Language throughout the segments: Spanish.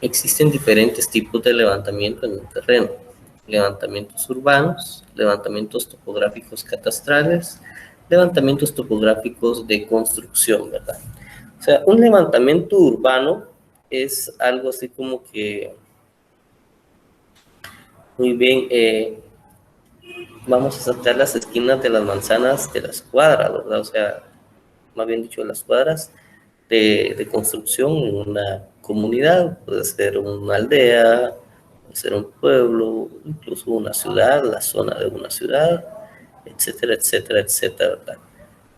existen diferentes tipos de levantamiento en el terreno. Levantamientos urbanos, levantamientos topográficos catastrales, levantamientos topográficos de construcción, ¿verdad? O sea, un levantamiento urbano es algo así como que, muy bien, vamos a sacar las esquinas de las manzanas de las cuadras, ¿verdad? O sea, más bien dicho, las cuadras de construcción en una comunidad, puede ser una aldea, puede ser un pueblo, incluso una ciudad, la zona de una ciudad, etcétera, etcétera, etcétera, ¿verdad?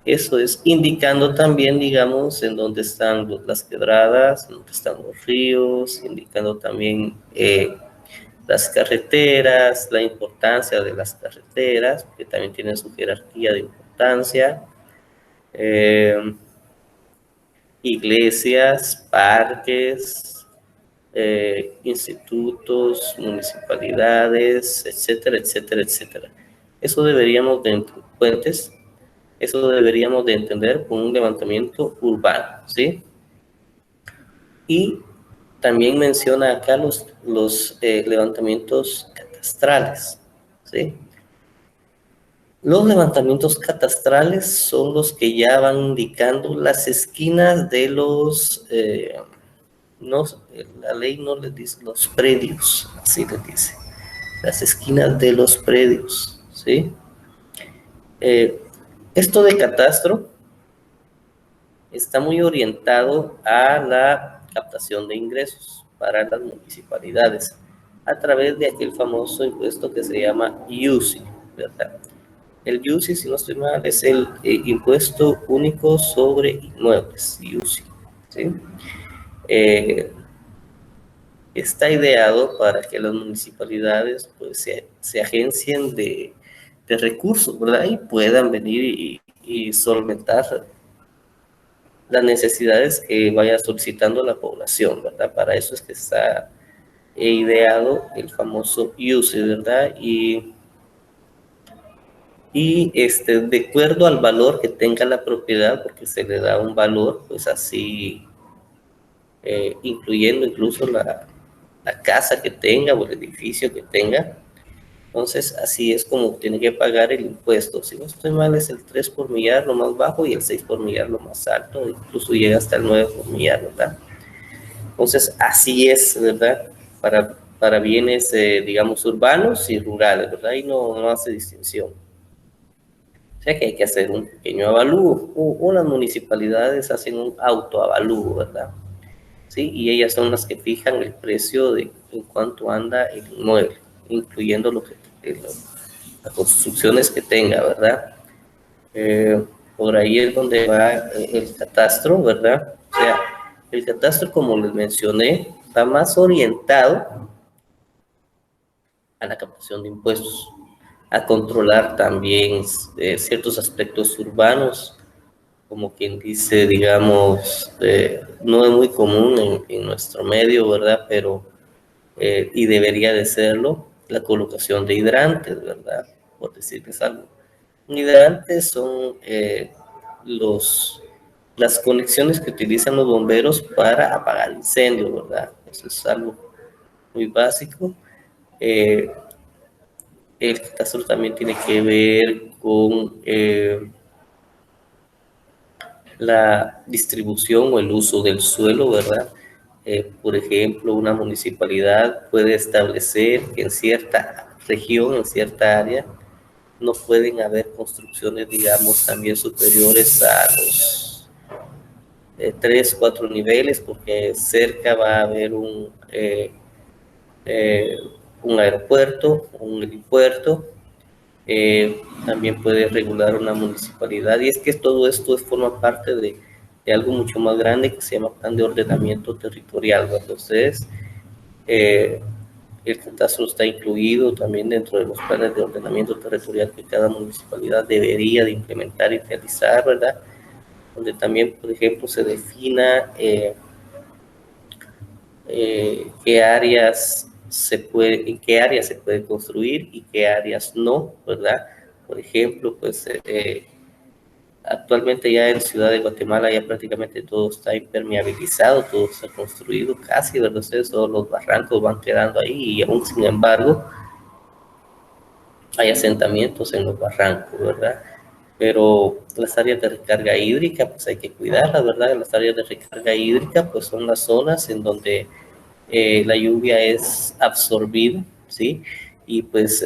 Eso es indicando también, digamos, en dónde están las quebradas, en dónde están los ríos, indicando también las carreteras, la importancia de las carreteras, que también tienen su jerarquía de importancia, iglesias, parques, institutos, municipalidades, etcétera, etcétera, etcétera. Eso deberíamos de puentes, eso deberíamos de entender con un levantamiento urbano, ¿sí? Y también menciona acá los levantamientos catastrales, ¿sí? Los levantamientos catastrales son los que ya van indicando las esquinas de los, no, la ley no les dice los predios, así les dice, las esquinas de los predios, ¿sí? Esto de catastro está muy orientado a la captación de ingresos para las municipalidades a través de aquel famoso impuesto que se llama IUCI, ¿verdad? El IUCI, si no estoy mal, es el impuesto único sobre inmuebles, IUCI, ¿sí? Está ideado para que las municipalidades pues, se agencien de recursos, ¿verdad? Y puedan venir y solventar las necesidades que vaya solicitando la población, ¿verdad? Para eso es que está ideado el famoso IUCI, ¿verdad? De acuerdo al valor que tenga la propiedad, porque se le da un valor, pues así, incluyendo incluso la casa que tenga o el edificio que tenga. Entonces, así es como tiene que pagar el impuesto. Si no estoy mal, es el 3 por millar lo más bajo y el 6 por millar lo más alto, incluso llega hasta el 9 por millar, ¿verdad? Entonces, así es, ¿verdad? Para bienes, digamos, urbanos y rurales, ¿verdad? Y no hace distinción. O sea que hay que hacer un pequeño avalúo. Unas municipalidades hacen un autoavalúo, ¿verdad? ¿Sí? Y ellas son las que fijan el precio de en cuánto anda el inmueble, incluyendo las construcciones que tenga, ¿verdad? Por ahí es donde va el catastro, ¿verdad? O sea, el catastro, como les mencioné, va más orientado a la captación de impuestos, a controlar también ciertos aspectos urbanos, como quien dice, digamos, no es muy común en nuestro medio, ¿verdad? Pero, y debería de serlo, la colocación de hidrantes, ¿verdad? Por decirles algo. Hidrantes son las conexiones que utilizan los bomberos para apagar incendios, ¿verdad? Eso es algo muy básico. Eh, el catastro también tiene que ver con la distribución o el uso del suelo, ¿verdad? Por ejemplo, una municipalidad puede establecer que en cierta región, en cierta área, no pueden haber construcciones, digamos, también superiores a los 3, 4 niveles, porque cerca va a haber un aeropuerto, un helipuerto, también puede regular una municipalidad, y es que todo esto forma parte de algo mucho más grande que se llama Plan de Ordenamiento Territorial, ¿verdad? Entonces, el catastro está incluido también dentro de los planes de ordenamiento territorial que cada municipalidad debería de implementar y realizar, ¿verdad? Donde también, por ejemplo, se defina qué áreas en qué áreas se puede construir y qué áreas no, ¿verdad? Por ejemplo, pues Actualmente ya en Ciudad de Guatemala ya prácticamente todo está impermeabilizado, todo está construido casi, ¿verdad? Ustedes, todos los barrancos van quedando ahí y aún sin embargo hay asentamientos en los barrancos, ¿verdad? Pero las áreas de recarga hídrica, pues hay que cuidarlas, ¿verdad? Las áreas de recarga hídrica, pues son las zonas en donde la lluvia es absorbida, ¿sí? Y pues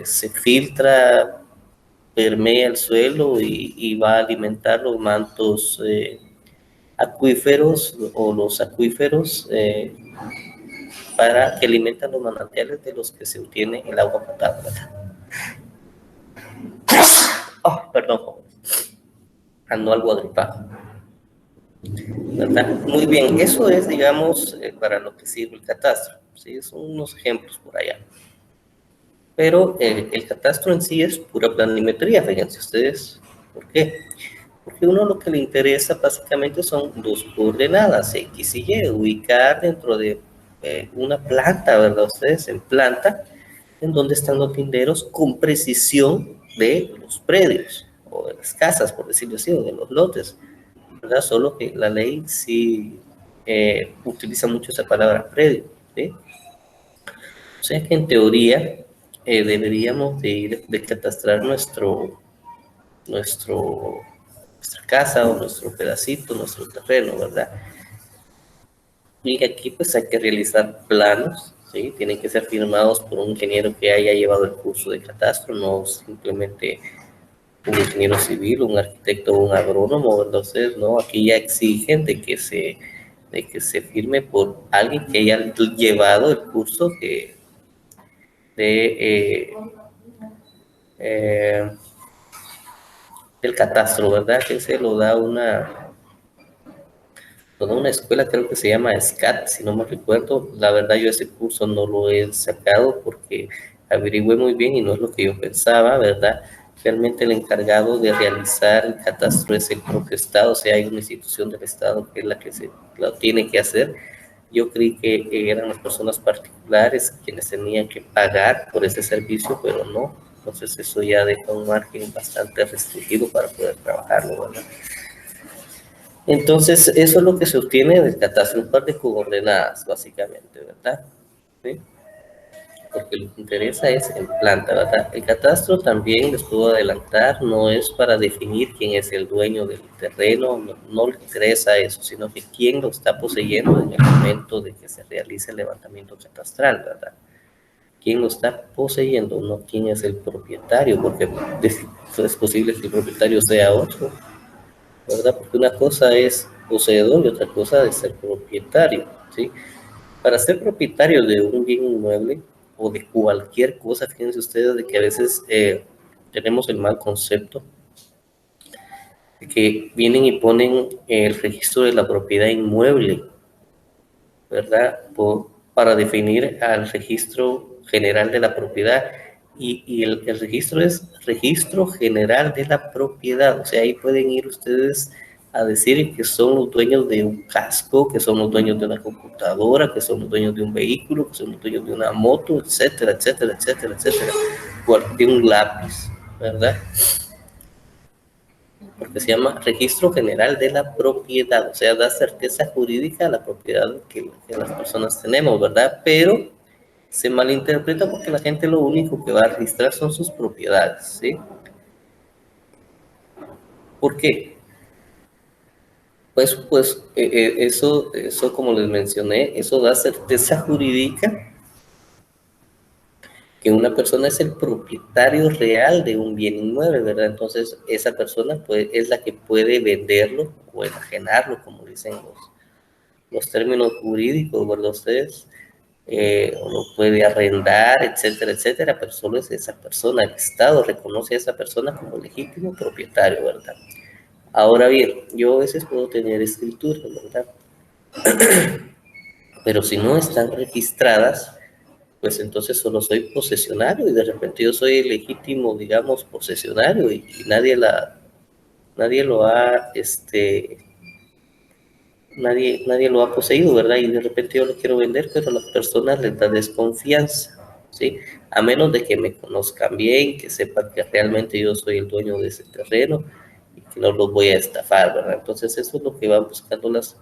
se filtra, permea el suelo y va a alimentar los mantos acuíferos o los acuíferos para que alimentan los manantiales de los que se obtiene el agua potable. Oh, perdón, ando algo agripado, ¿verdad? Muy bien, eso es, digamos, para lo que sirve el catastro, ¿sí? Son unos ejemplos por allá. Pero el catastro en sí es pura planimetría, fíjense ustedes. ¿Por qué? Porque uno lo que le interesa básicamente son dos coordenadas, X y Y, ubicar dentro de una planta, ¿verdad? Ustedes en planta, en donde están los linderos con precisión de los predios, o de las casas, por decirlo así, o de los lotes, ¿verdad? Solo que la ley sí utiliza mucho esa palabra predio, ¿sí? O sea que en teoría deberíamos de ir de catastrar nuestra casa o nuestro pedacito, nuestro terreno, ¿verdad? Y aquí pues hay que realizar planos, ¿sí? Tienen que ser firmados por un ingeniero que haya llevado el curso de catastro, no simplemente un ingeniero civil, un arquitecto o un agrónomo, ¿verdad? Entonces, no, aquí ya exigen de que se firme por alguien que haya llevado el curso de eh, del catastro, ¿verdad? Que se lo da una escuela, creo que se llama SCAT, si no me recuerdo. La verdad yo ese curso no lo he sacado porque averigüé muy bien y no es lo que yo pensaba, ¿verdad? Realmente el encargado de realizar el catastro es el propio Estado, o sea, hay una institución del Estado que es la que lo tiene que hacer. Yo creí que eran las personas particulares quienes tenían que pagar por ese servicio, pero no. Entonces eso ya deja un margen bastante restringido para poder trabajarlo, ¿verdad? Entonces eso es lo que se obtiene del catastro, un par de coordenadas, básicamente, ¿verdad? ¿Sí? Porque lo que interesa es en planta, ¿verdad? El catastro también, les puedo adelantar, no es para definir quién es el dueño del terreno, no, no le interesa eso, sino que quién lo está poseyendo en el momento de que se realice el levantamiento catastral, ¿verdad? Quién lo está poseyendo, no quién es el propietario, porque es posible que el propietario sea otro, ¿verdad? Porque una cosa es poseedor y otra cosa es ser propietario, ¿sí? Para ser propietario de un bien inmueble o de cualquier cosa, fíjense ustedes de que a veces tenemos el mal concepto de que vienen y ponen el registro de la propiedad inmueble, ¿verdad? Para definir al registro general de la propiedad. Y el registro es registro general de la propiedad. O sea, ahí pueden ir ustedes a decir que son los dueños de un casco, que son los dueños de una computadora, que son los dueños de un vehículo, que son los dueños de una moto, etcétera, etcétera, etcétera, etcétera. De un lápiz, ¿verdad? Porque se llama Registro General de la Propiedad, o sea, da certeza jurídica a la propiedad que las personas tenemos, ¿verdad? Pero se malinterpreta porque la gente lo único que va a registrar son sus propiedades, ¿sí? ¿Por qué? Eso, como les mencioné, eso da certeza jurídica que una persona es el propietario real de un bien inmueble, ¿verdad? Entonces, esa persona es la que puede venderlo o enajenarlo, como dicen los términos jurídicos, ¿verdad? Ustedes o lo puede arrendar, etcétera, etcétera, pero solo es esa persona. El Estado reconoce a esa persona como legítimo propietario, ¿verdad? Ahora bien, yo a veces puedo tener escrituras, ¿verdad? Pero si no están registradas, pues entonces solo soy posesionario y de repente yo soy el legítimo, digamos, posesionario y nadie lo ha, nadie lo ha poseído, ¿verdad? Y de repente yo lo quiero vender, pero a las personas les da desconfianza, ¿sí? A menos de que me conozcan bien, que sepan que realmente yo soy el dueño de ese terreno y que no los voy a estafar, ¿verdad? Entonces eso es lo que van buscando las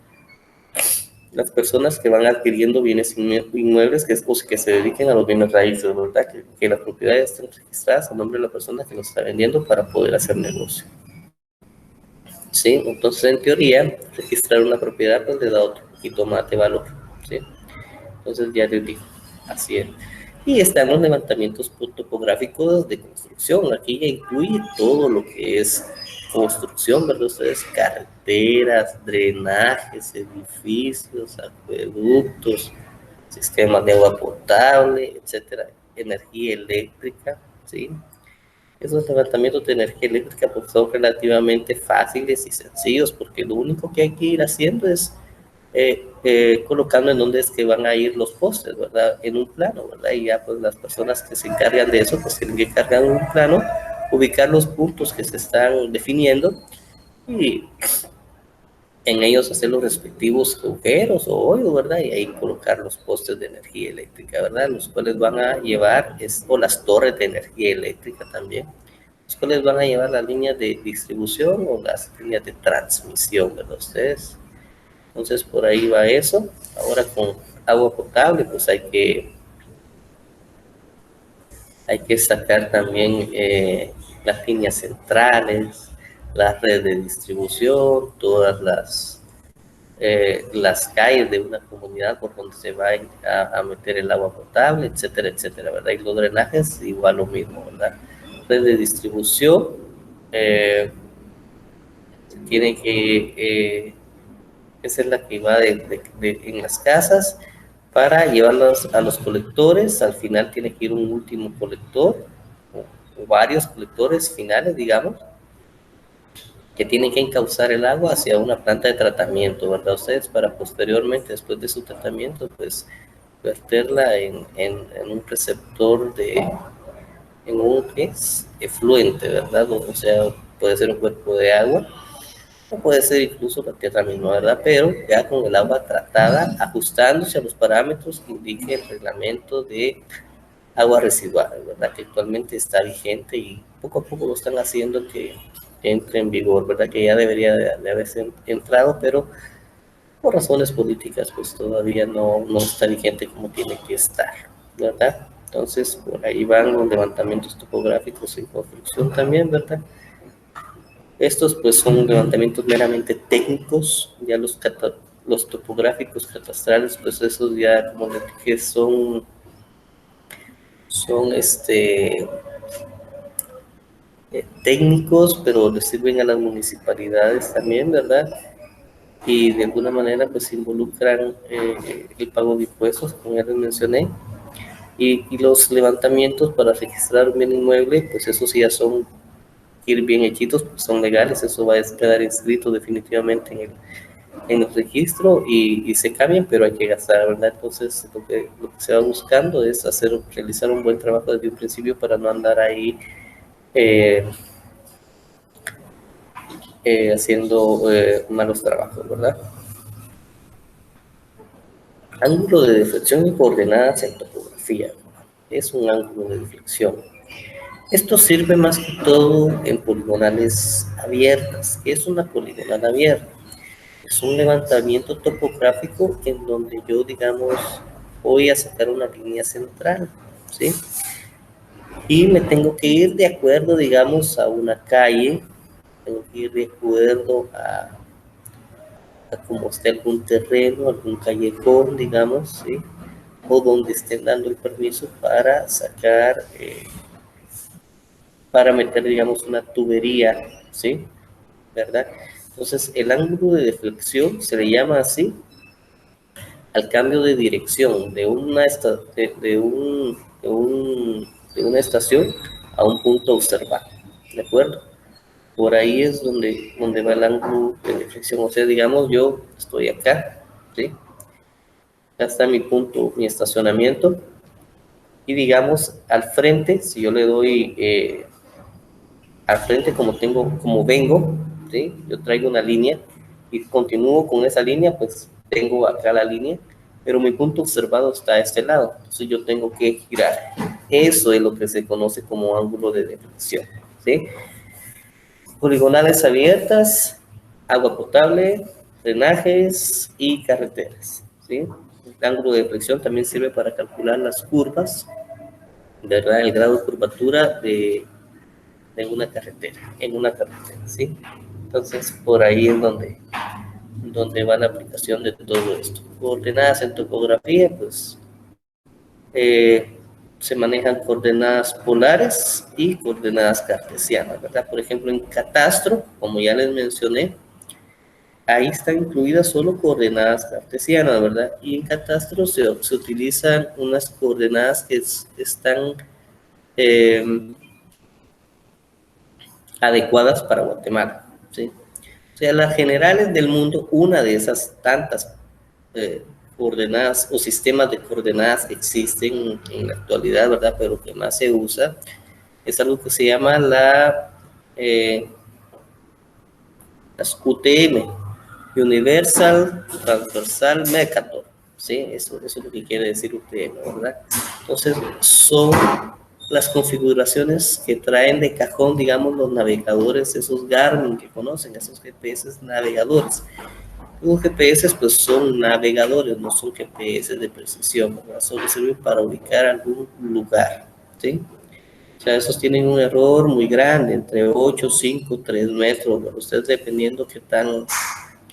personas que van adquiriendo bienes inmuebles que se dediquen a los bienes raíces, ¿verdad? Que las propiedades estén registradas a nombre de la persona que lo está vendiendo para poder hacer negocio. ¿Sí? Entonces, en teoría, registrar una propiedad pues le da otro poquito más de valor, ¿sí? Entonces, ya les digo, así es. Y están los levantamientos topográficos de construcción. Aquí ya incluye todo lo que es construcción, ¿verdad? Ustedes, carreteras, drenajes, edificios, acueductos, sistemas de agua potable, etcétera, energía eléctrica, ¿sí? Esos levantamientos de energía eléctrica pues, son relativamente fáciles y sencillos porque lo único que hay que ir haciendo es colocando en dónde es que van a ir los postes, ¿verdad? En un plano, ¿verdad? Y ya pues las personas que se encargan de eso pues tienen que cargar un plano, ubicar los puntos que se están definiendo y en ellos hacer los respectivos agujeros o hoyos, ¿verdad? Y ahí colocar los postes de energía eléctrica, ¿verdad? Los cuales van a llevar, o las torres de energía eléctrica también, los cuales van a llevar las líneas de distribución o las líneas de transmisión, ¿verdad? Ustedes. Entonces, por ahí va eso. Ahora con agua potable, pues hay que sacar también las líneas centrales, las redes de distribución, todas las calles de una comunidad por donde se va a meter el agua potable, etcétera, etcétera, ¿verdad? Y los drenajes, igual lo mismo, ¿verdad? Red de distribución tiene que ser la que va en las casas para llevarlos a los colectores. Al final tiene que ir un último colector, o varios colectores finales, digamos, que tienen que encauzar el agua hacia una planta de tratamiento, ¿verdad? Ustedes para posteriormente, después de su tratamiento, pues verterla en un receptor en un efluente, ¿verdad? O sea, puede ser un cuerpo de agua, o puede ser incluso la tierra misma, ¿verdad? Pero ya con el agua tratada, ajustándose a los parámetros que indique el reglamento de agua residual, ¿verdad? Que actualmente está vigente y poco a poco lo están haciendo que entre en vigor, ¿verdad? Que ya debería de haberse entrado, pero por razones políticas, pues todavía no está vigente como tiene que estar, ¿verdad? Entonces, por ahí van los levantamientos topográficos en construcción también, ¿verdad? Estos, pues, son levantamientos meramente técnicos, ya los topográficos catastrales, pues, esos ya, como les dije, son técnicos, pero les sirven a las municipalidades también, ¿verdad? Y de alguna manera pues involucran el pago de impuestos, como ya les mencioné, y los levantamientos para registrar un bien inmueble, pues esos ya son ir bien hechitos, pues son legales, eso va a quedar inscrito definitivamente en el registro y se cambian, pero hay que gastar, ¿verdad? Entonces lo que se va buscando es realizar un buen trabajo desde un principio para no andar ahí eh, haciendo malos trabajos, ¿verdad? Ángulo de deflexión y coordenadas en topografía. Es un ángulo de deflexión. Esto sirve más que todo en poligonales abiertas. ¿Qué es una poligonal abierta? Es un levantamiento topográfico en donde yo, digamos, voy a sacar una línea central, ¿sí? Y me tengo que ir de acuerdo, digamos, a una calle, tengo que ir de acuerdo a como esté algún terreno, algún callejón, digamos, ¿sí? O donde estén dando el permiso para sacar, para meter, digamos, una tubería, ¿sí? ¿Verdad? Entonces, el ángulo de deflexión se le llama así al cambio de dirección de una estación a un punto observado, ¿de acuerdo? Por ahí es donde va el ángulo de deflexión. O sea, digamos, yo estoy acá, ¿sí? Acá está mi punto, mi estacionamiento, y digamos, al frente, si yo le doy al frente como vengo, ¿sí? Yo traigo una línea y continúo con esa línea, pues tengo acá la línea, pero mi punto observado está a este lado, entonces yo tengo que girar. Eso es lo que se conoce como ángulo de deflexión, ¿sí? poligonales abiertas, agua potable, drenajes y carreteras, ¿sí? El ángulo de flexión también sirve para calcular las curvas, ¿verdad? El grado de curvatura en una carretera, ¿sí? Entonces, por ahí es donde va la aplicación de todo esto. Coordenadas en topografía, pues eh, se manejan coordenadas polares y coordenadas cartesianas, ¿verdad? Por ejemplo, en catastro, como ya les mencioné, ahí están incluidas solo coordenadas cartesianas, ¿verdad? Y en catastro se utilizan unas coordenadas que están eh, adecuadas para Guatemala, ¿sí? O sea, las generales del mundo, una de esas tantas coordenadas o sistemas de coordenadas que existen en la actualidad, ¿verdad? Pero que más se usa, es algo que se llama las UTM, Universal Transversal Mercator, ¿sí? Eso es lo que quiere decir UTM, ¿verdad? Entonces, son las configuraciones que traen de cajón, digamos, los navegadores, esos Garmin que conocen, esos GPS navegadores. Los GPS pues son navegadores, no son GPS de precisión, ¿verdad? Solo sirven para ubicar algún lugar, ¿sí? O sea, esos tienen un error muy grande, entre 8, 5, 3 metros, ¿verdad? Ustedes dependiendo qué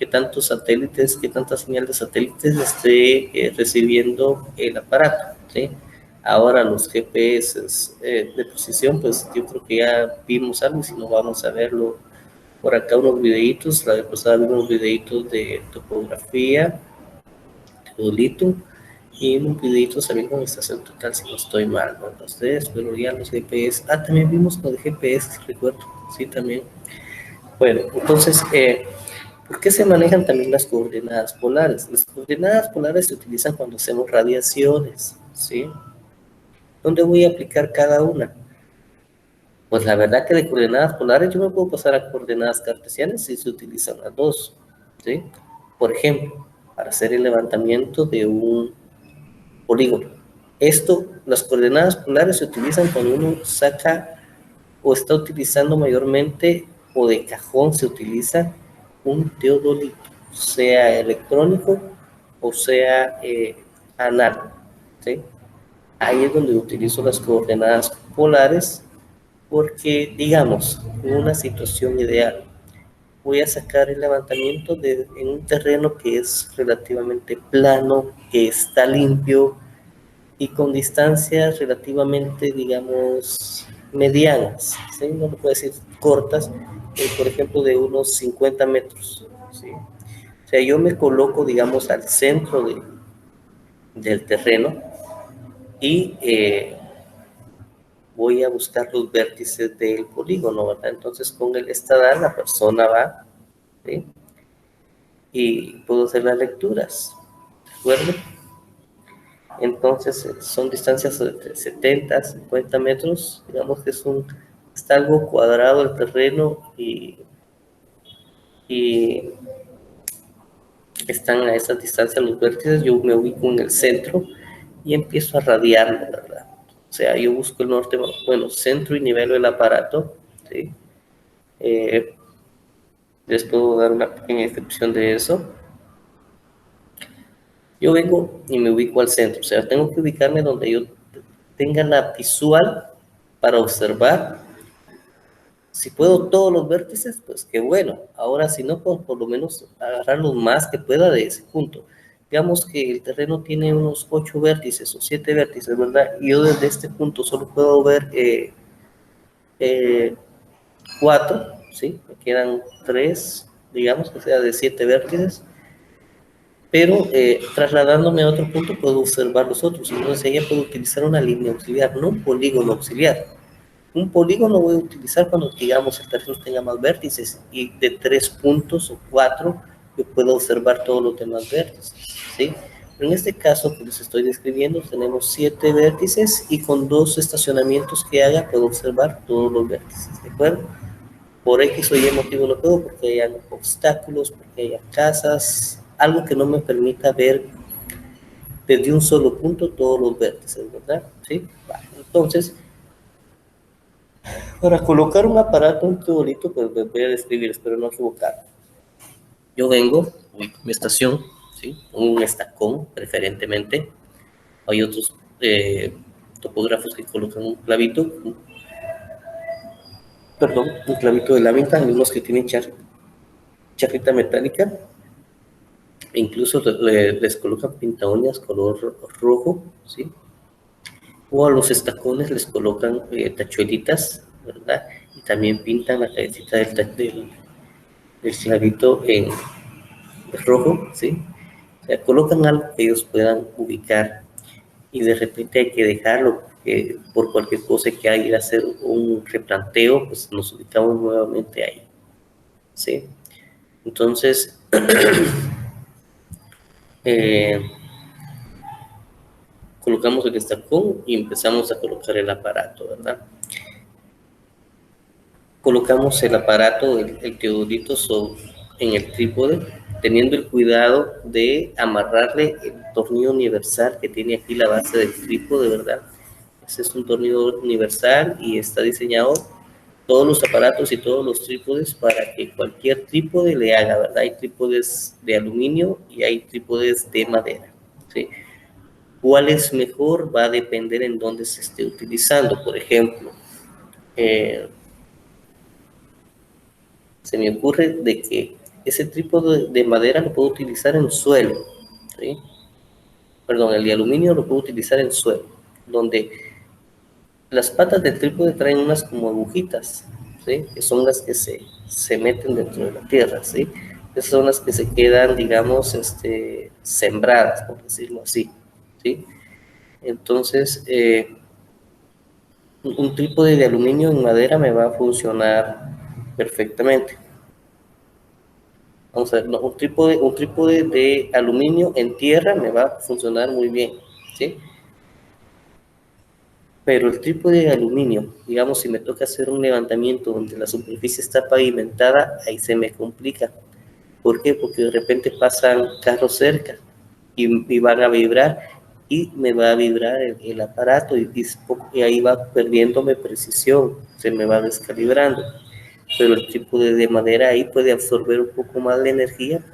tantos satélites, qué tanta señal de satélites esté recibiendo el aparato, ¿sí? Ahora los GPS de precisión, pues yo creo que ya vimos algo y si no vamos a verlo por acá unos videitos, la vez pasada vimos unos videitos de topografía, teodolito, y unos videitos también con estación total, si no estoy mal, ¿no? Ustedes, pero ya los GPS, también vimos con el GPS, recuerdo, sí, también. Bueno, entonces, ¿por qué se manejan también las coordenadas polares? Las coordenadas polares se utilizan cuando hacemos radiaciones, ¿sí? ¿Dónde voy a aplicar cada una? Pues la verdad que de coordenadas polares yo me puedo pasar a coordenadas cartesianas si se utilizan las dos, ¿sí? Por ejemplo, para hacer el levantamiento de un polígono. Las coordenadas polares se utilizan cuando uno saca o está utilizando mayormente o de cajón se utiliza un teodolito, sea electrónico o sea análogo, ¿sí? Ahí es donde utilizo las coordenadas polares porque, digamos, en una situación ideal, voy a sacar el levantamiento en un terreno que es relativamente plano, que está limpio y con distancias relativamente, digamos, medianas, ¿sí? No lo puedo decir cortas, por ejemplo, de unos 50 metros, ¿sí? O sea, yo me coloco, digamos, al centro del terreno y voy a buscar los vértices del polígono, ¿verdad? Entonces con el estadar la persona va, ¿sí? Y puedo hacer las lecturas, ¿de acuerdo? Entonces son distancias de 70, 50 metros, digamos que está algo cuadrado el terreno y están a esa distancia los vértices, yo me ubico en el centro y empiezo a radiarlo, ¿verdad? O sea, yo busco el norte, bueno, centro y nivelo del aparato, ¿sí? Les puedo dar una pequeña descripción de eso. Yo vengo y me ubico al centro, o sea, tengo que ubicarme donde yo tenga la visual para observar. Si puedo todos los vértices, pues qué bueno. Ahora, si no, pues por lo menos agarrar lo más que pueda de ese punto. Digamos que el terreno tiene unos 8 vértices o 7 vértices, ¿verdad? Y yo desde este punto solo puedo ver 4, ¿sí? Me quedan 3, digamos, que sea de 7 vértices. Pero trasladándome a otro punto puedo observar los otros. Entonces ella puede utilizar una línea auxiliar, no un polígono auxiliar. Un polígono voy a utilizar cuando, digamos, el terreno tenga más vértices y de 3 puntos o 4 yo puedo observar todos los demás vértices, ¿sí? Pero en este caso que les estoy describiendo tenemos 7 vértices y con 2 estacionamientos que haga puedo observar todos los vértices, ¿de acuerdo? Por X o Y motivo no puedo, porque hay obstáculos, porque hay casas, algo que no me permita ver desde un solo punto todos los vértices, ¿verdad? ¿Sí? Vale. Entonces, Para colocar un aparato, un teodolito, pues les voy a describir, espero no equivocar. Yo vengo, ubico mi estación, ¿sí? Un estacón, preferentemente. Hay otros topógrafos que colocan un clavito, un clavito de lámina, hay unos que tienen charrita metálica, e incluso les colocan pintauñas color rojo, ¿sí? O a los estacones les colocan tachuelitas, ¿verdad? Y también pintan la cabecita del clavito en rojo, ¿sí? O sea, colocan algo que ellos puedan ubicar y de repente hay que dejarlo, porque por cualquier cosa que hay que hacer un replanteo, pues nos ubicamos nuevamente ahí, ¿sí? Entonces, eh, colocamos el estacón y empezamos a colocar el aparato, ¿verdad? Colocamos el aparato, el teodolito en el trípode, teniendo el cuidado de amarrarle el tornillo universal que tiene aquí la base del trípode, ¿verdad? Ese es un tornillo universal y está diseñado todos los aparatos y todos los trípodes para que cualquier trípode le haga, ¿verdad? Hay trípodes de aluminio y hay trípodes de madera, ¿sí? ¿Cuál es mejor? Va a depender en dónde se esté utilizando. Por ejemplo, se me ocurre de que ese trípode de madera lo puedo utilizar en suelo, ¿sí? Perdón, el de aluminio lo puedo utilizar en suelo, donde las patas del trípode traen unas como agujitas, ¿sí? Que son las que se meten dentro de la tierra, ¿sí? Esas son las que se quedan, digamos, sembradas, por decirlo así, ¿sí? Entonces, un trípode de aluminio en madera me va a funcionar perfectamente. Vamos a ver, no, un trípode de aluminio en tierra me va a funcionar muy bien, ¿sí? Pero el trípode de aluminio, digamos, si me toca hacer un levantamiento donde la superficie está pavimentada, ahí se me complica. ¿Por qué? Porque de repente pasan carros cerca y van a vibrar y me va a vibrar el aparato y ahí va perdiéndome precisión, se me va descalibrando. Pero el trípode de madera ahí puede absorber un poco más de energía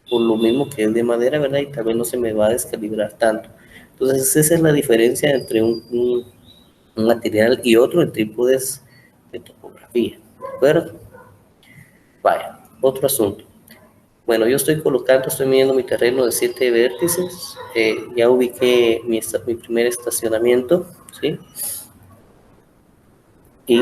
por lo mismo que es de madera, ¿verdad? Y tal vez no se me va a descalibrar tanto. Entonces, esa es la diferencia entre un material y otro en trípodes de topografía, ¿de acuerdo? Vaya, otro asunto. Bueno, yo estoy midiendo mi terreno de 7 vértices, ya ubiqué mi primer estacionamiento, ¿sí? Y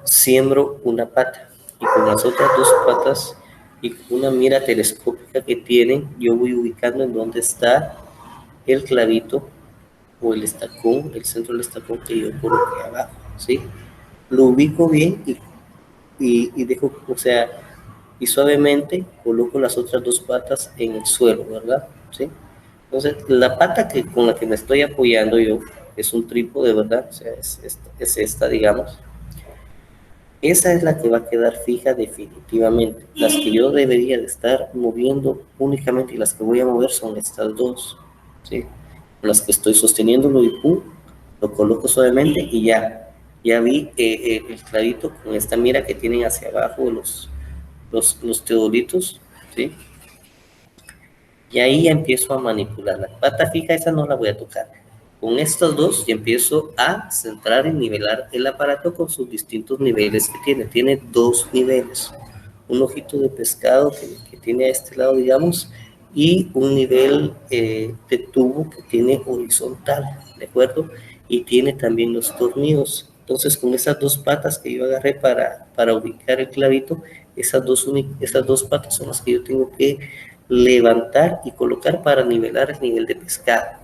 siembro una pata, y con las otras dos patas y con una mira telescópica que tienen, yo voy ubicando en dónde está el clavito o el estacón, el centro del estacón que yo coloqué abajo, ¿sí? Lo ubico bien y dejo, o sea, y suavemente coloco las otras dos patas en el suelo, ¿verdad? ¿Sí? Entonces, la pata con la que me estoy apoyando yo es un trípode, ¿verdad? O sea, es esta, digamos. Esa es la que va a quedar fija definitivamente. Las que yo debería de estar moviendo únicamente y las que voy a mover son estas dos, ¿sí? Las que estoy sosteniéndolo y pum, lo coloco suavemente y ya vi el clavito con esta mira que tienen hacia abajo los teodolitos, ¿sí? Y ahí ya empiezo a manipular. La pata fija esa no la voy a tocar. Con estos dos ya empiezo a centrar y nivelar el aparato con sus distintos niveles que tiene. Tiene dos niveles. Un ojito de pescado que tiene a este lado, digamos, y un nivel de tubo que tiene horizontal, ¿de acuerdo? Y tiene también los tornillos. Entonces, con esas dos patas que yo agarré para ubicar el clavito, esas dos patas son las que yo tengo que levantar y colocar para nivelar el nivel de pescado.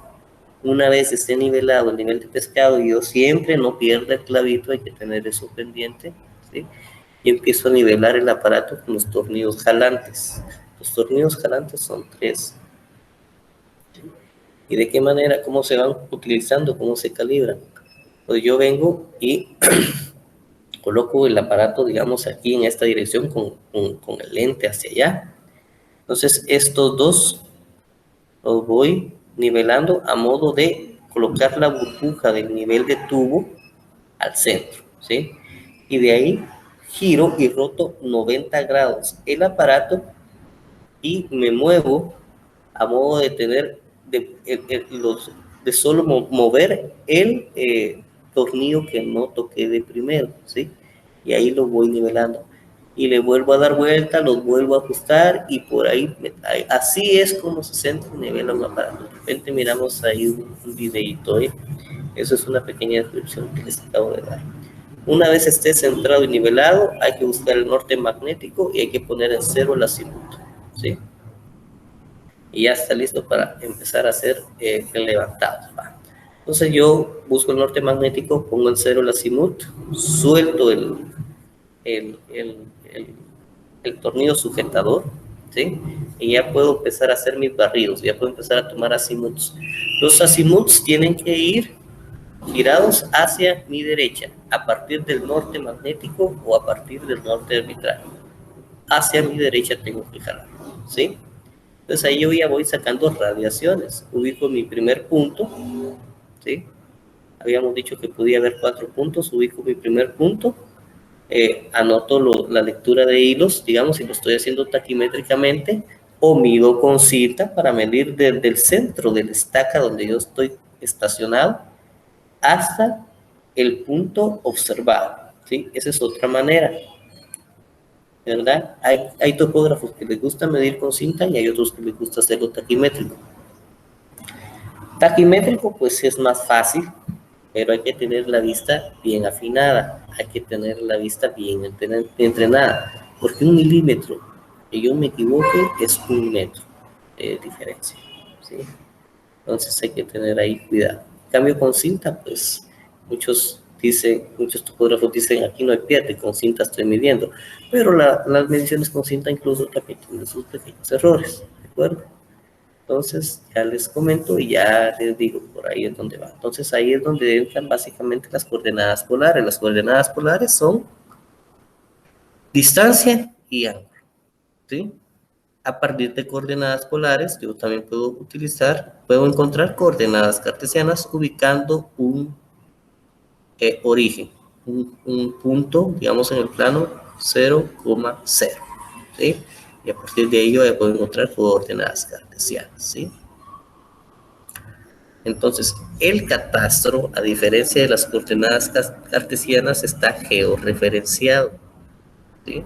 Una vez esté nivelado el nivel de pescado, yo siempre no pierda el clavito, hay que tener eso pendiente, ¿sí? Y empiezo a nivelar el aparato con los tornillos jalantes. Los tornillos jalantes son 3. ¿Sí? ¿Y de qué manera? ¿Cómo se van utilizando? ¿Cómo se calibran? Pues yo vengo y coloco el aparato, digamos, aquí en esta dirección con el lente hacia allá. Entonces, estos dos los voy nivelando a modo de colocar la burbuja del nivel de tubo al centro, ¿sí? Y de ahí giro y roto 90 grados el aparato y me muevo a modo de tener, de solo mover el tornillo que no toqué de primero, ¿sí? Y ahí lo voy nivelando. Y le vuelvo a dar vuelta, los vuelvo a ajustar y por ahí, así es como se centra y nivela un aparato. De repente miramos ahí un videito, ¿eh? Eso es una pequeña descripción que les acabo de dar. Una vez esté centrado y nivelado, hay que buscar el norte magnético y hay que poner en cero el azimut, ¿sí? Y ya está listo para empezar a hacer el levantado. ¿Va? Entonces yo busco el norte magnético, pongo en cero el azimut, suelto el, el, el, el, el tornillo sujetador, ¿sí? Y ya puedo empezar a hacer mis barridos, ya puedo empezar a tomar azimuts. Los azimuts tienen que ir girados hacia mi derecha, a partir del norte magnético o a partir del norte arbitrario. Hacia mi derecha tengo que jalar, ¿sí? Entonces ahí yo ya voy sacando radiaciones. Ubico mi primer punto, ¿sí? Habíamos dicho que podía haber 4 puntos, ubico mi primer punto, anoto la lectura de hilos, digamos, si lo estoy haciendo taquimétricamente, o mido con cinta para medir desde el centro de la estaca donde yo estoy estacionado hasta el punto observado, ¿sí? Esa es otra manera, ¿verdad? Hay topógrafos que les gusta medir con cinta y hay otros que les gusta hacerlo taquimétrico. Taquimétrico, pues es más fácil, pero hay que tener la vista bien afinada, hay que tener la vista bien entrenada, porque 1 milímetro que yo me equivoque es 1 metro de diferencia, ¿sí? Entonces hay que tener ahí cuidado. En cambio con cinta, pues muchos topógrafos dicen aquí no hay pierde, con cinta estoy midiendo, pero las mediciones con cinta incluso también tienen sus pequeños errores, ¿de acuerdo? Entonces ya les comento y ya les digo por ahí es donde va. Entonces ahí es donde entran básicamente las coordenadas polares. Las coordenadas polares son distancia y ángulo, ¿sí? A partir de coordenadas polares, yo también puedo encontrar coordenadas cartesianas ubicando un origen, un punto, digamos, en el plano 0,0, ¿sí? Y a partir de ahí yo puedo encontrar coordenadas cartesianas, ¿sí? Entonces, el catastro, a diferencia de las coordenadas cartesianas, está georreferenciado, ¿sí?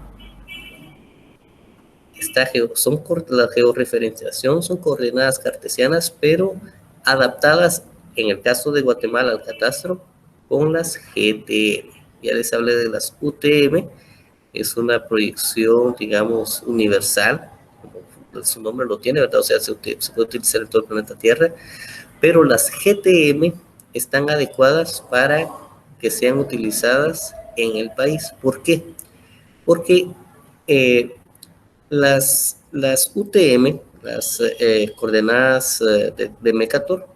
La georreferenciación son coordenadas cartesianas, pero adaptadas, en el caso de Guatemala, al catastro, con las GTM. Ya les hablé de las UTM, es una proyección, digamos, universal, como su nombre lo tiene, ¿verdad? O sea, se puede utilizar en todo el planeta Tierra, pero las GTM están adecuadas para que sean utilizadas en el país. ¿Por qué? Porque las UTM, las coordenadas de Mercator,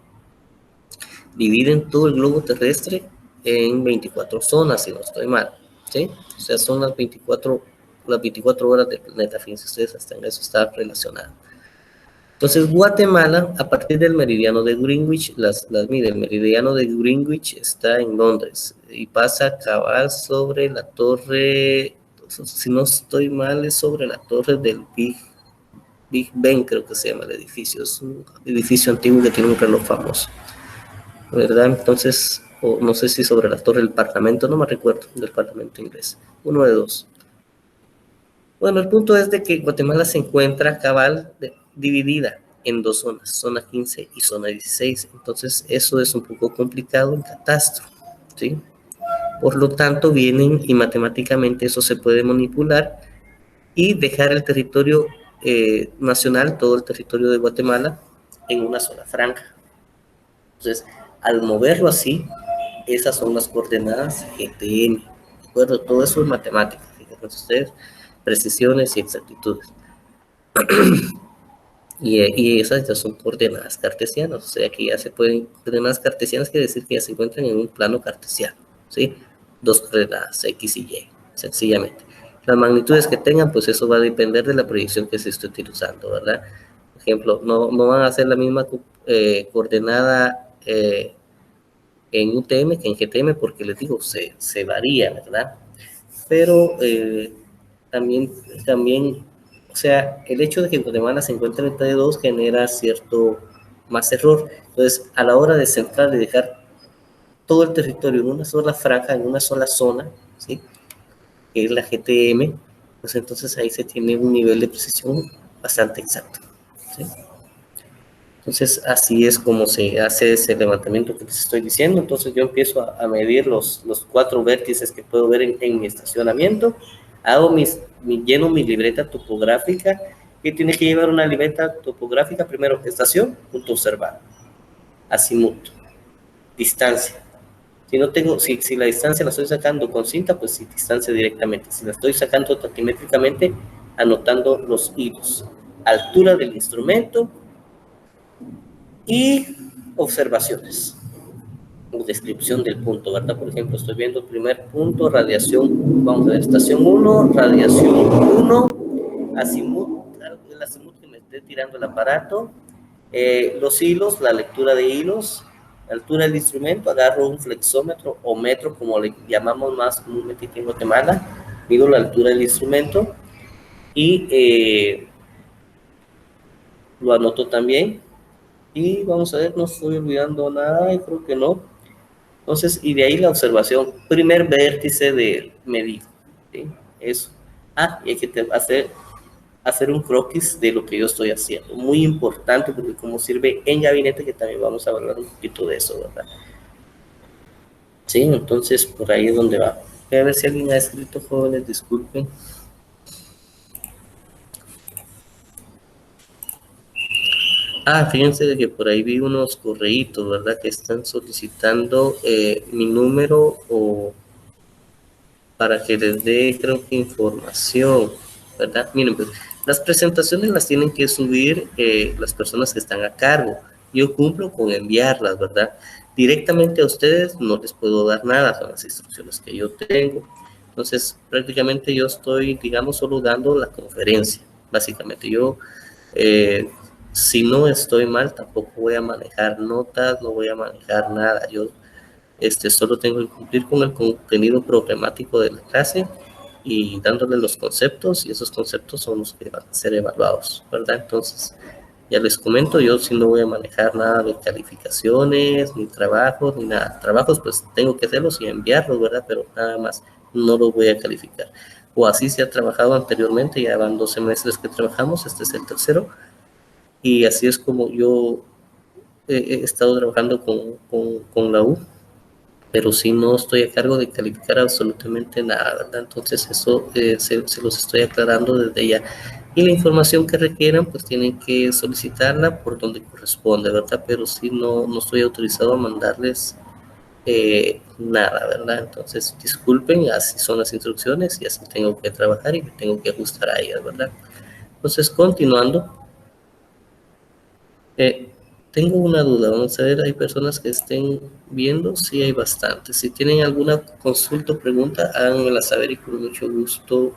dividen todo el globo terrestre en 24 zonas, si no estoy mal, ¿sí? O sea, son las 24 horas del planeta, fíjense ustedes, hasta en eso está relacionado. Entonces, Guatemala, a partir del meridiano de Greenwich, las mide. El meridiano de Greenwich está en Londres y pasa cabal sobre la torre, si no estoy mal, es sobre la torre del Big Ben, creo que se llama el edificio. Es un edificio antiguo que tiene un reloj famoso, ¿verdad? Entonces, no sé si sobre la torre del Parlamento, no me recuerdo, del Parlamento inglés. Uno de dos. Bueno, el punto es de que Guatemala se encuentra cabal dividida en 2 zonas, zona 15 y zona 16. Entonces, eso es un poco complicado en catastro, ¿sí? Por lo tanto, vienen y matemáticamente eso se puede manipular y dejar el territorio nacional, todo el territorio de Guatemala, en una sola franja. Entonces, al moverlo así, esas son las coordenadas GTM, ¿de acuerdo? Todo eso es matemática, fíjense ustedes, precisiones y exactitudes. Y esas ya son coordenadas cartesianas, o sea que ya se pueden, coordenadas cartesianas quiere decir que ya se encuentran en un plano cartesiano, ¿sí? 2 coordenadas, X y Y, sencillamente. Las magnitudes que tengan, pues eso va a depender de la proyección que se esté utilizando, ¿verdad? Por ejemplo, no van a ser la misma coordenada en UTM que en GTM, porque les digo, se varía, ¿verdad? Pero también, o sea, el hecho de que Guatemala se encuentre en T2 genera cierto más error. Entonces, a la hora de centrar y dejar todo el territorio en una sola franja, en una sola zona, ¿sí? Que es la GTM, pues entonces ahí se tiene un nivel de precisión bastante exacto, ¿sí? Entonces, así es como se hace ese levantamiento que les estoy diciendo. Entonces, yo empiezo a medir los 4 vértices que puedo ver en mi estacionamiento, lleno mi libreta topográfica, que tiene que llevar una libreta topográfica, primero, estación, punto observado, azimut, distancia. Si no tengo, si la distancia la estoy sacando con cinta, pues sí, distancia directamente. Si la estoy sacando tatimétricamente, anotando los hilos. Altura del instrumento y observaciones. Descripción del punto, ¿verdad? Por ejemplo, estoy viendo el primer punto, radiación, vamos a ver, estación 1, radiación 1, azimut, el azimut que me esté tirando el aparato, los hilos, la lectura de hilos, la altura del instrumento, agarro un flexómetro o metro, como le llamamos más comúnmente aquí en Guatemala, mido la altura del instrumento y lo anoto también. Y vamos a ver, no estoy olvidando nada, creo que no. Entonces, y de ahí la observación, primer vértice de medir, ¿sí? Eso. Y hay que hacer un croquis de lo que yo estoy haciendo. Muy importante, porque como sirve en gabinete, que también vamos a hablar un poquito de eso, ¿verdad? Sí, entonces por ahí es donde va. Voy a ver si alguien ha escrito, jóvenes, disculpen. Fíjense de que por ahí vi unos correitos, ¿verdad? Que están solicitando mi número o para que les dé, creo que, información, ¿verdad? Miren, pues las presentaciones las tienen que subir las personas que están a cargo. Yo cumplo con enviarlas, ¿verdad? Directamente a ustedes no les puedo dar nada, son las instrucciones que yo tengo. Entonces, prácticamente yo estoy, digamos, solo dando la conferencia, básicamente. Yo, si no estoy mal, tampoco voy a manejar notas, no voy a manejar nada. Yo solo tengo que cumplir con el contenido problemático de la clase y dándole los conceptos, y esos conceptos son los que van a ser evaluados, ¿verdad? Entonces, ya les comento, yo sí no voy a manejar nada de calificaciones, ni trabajos, ni nada. Trabajos, pues tengo que hacerlos y enviarlos, ¿verdad? Pero nada más, no los voy a calificar. O así se ha trabajado anteriormente, ya van 2 semestres que trabajamos, este es el tercero, y así es como yo he estado trabajando con la U, pero si no estoy a cargo de calificar absolutamente nada, ¿verdad? Entonces eso se los estoy aclarando desde ya. Y la información que requieran, pues tienen que solicitarla por donde corresponde, ¿verdad? Pero si no estoy autorizado a mandarles nada, ¿verdad? Entonces, disculpen, así son las instrucciones y así tengo que trabajar y me tengo que ajustar a ellas, ¿verdad? Entonces, continuando, tengo una duda, vamos a ver, hay personas que estén viendo, sí hay bastantes. Si tienen alguna consulta o pregunta, háganmela saber y con mucho gusto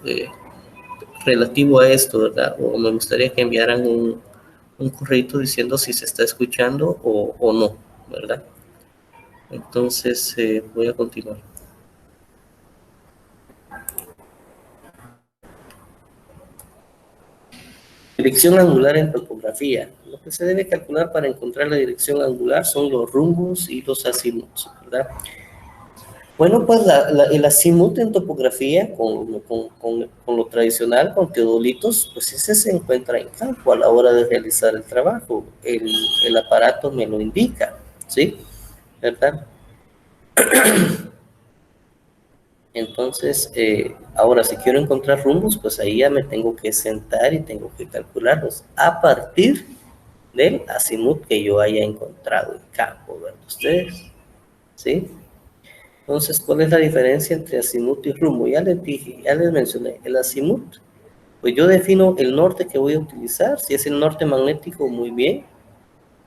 relativo a esto, ¿verdad? O me gustaría que enviaran un correo diciendo si se está escuchando o no, ¿verdad? Entonces, voy a continuar. Dirección angular en topografía. Lo que se debe calcular para encontrar la dirección angular son los rumbos y los azimuts, ¿verdad? Bueno, pues el azimut en topografía, con lo tradicional, con teodolitos, pues ese se encuentra en campo a la hora de realizar el trabajo. El aparato me lo indica, ¿sí? ¿Verdad? Entonces, ahora si quiero encontrar rumbos, pues ahí ya me tengo que sentar y tengo que calcularlos a partir del azimut que yo haya encontrado en campo, ¿verdad? Ustedes, ¿sí? Entonces, ¿cuál es la diferencia entre azimut y rumbo? Ya les dije, ya les mencioné, el azimut, pues yo defino el norte que voy a utilizar, si es el norte magnético, muy bien,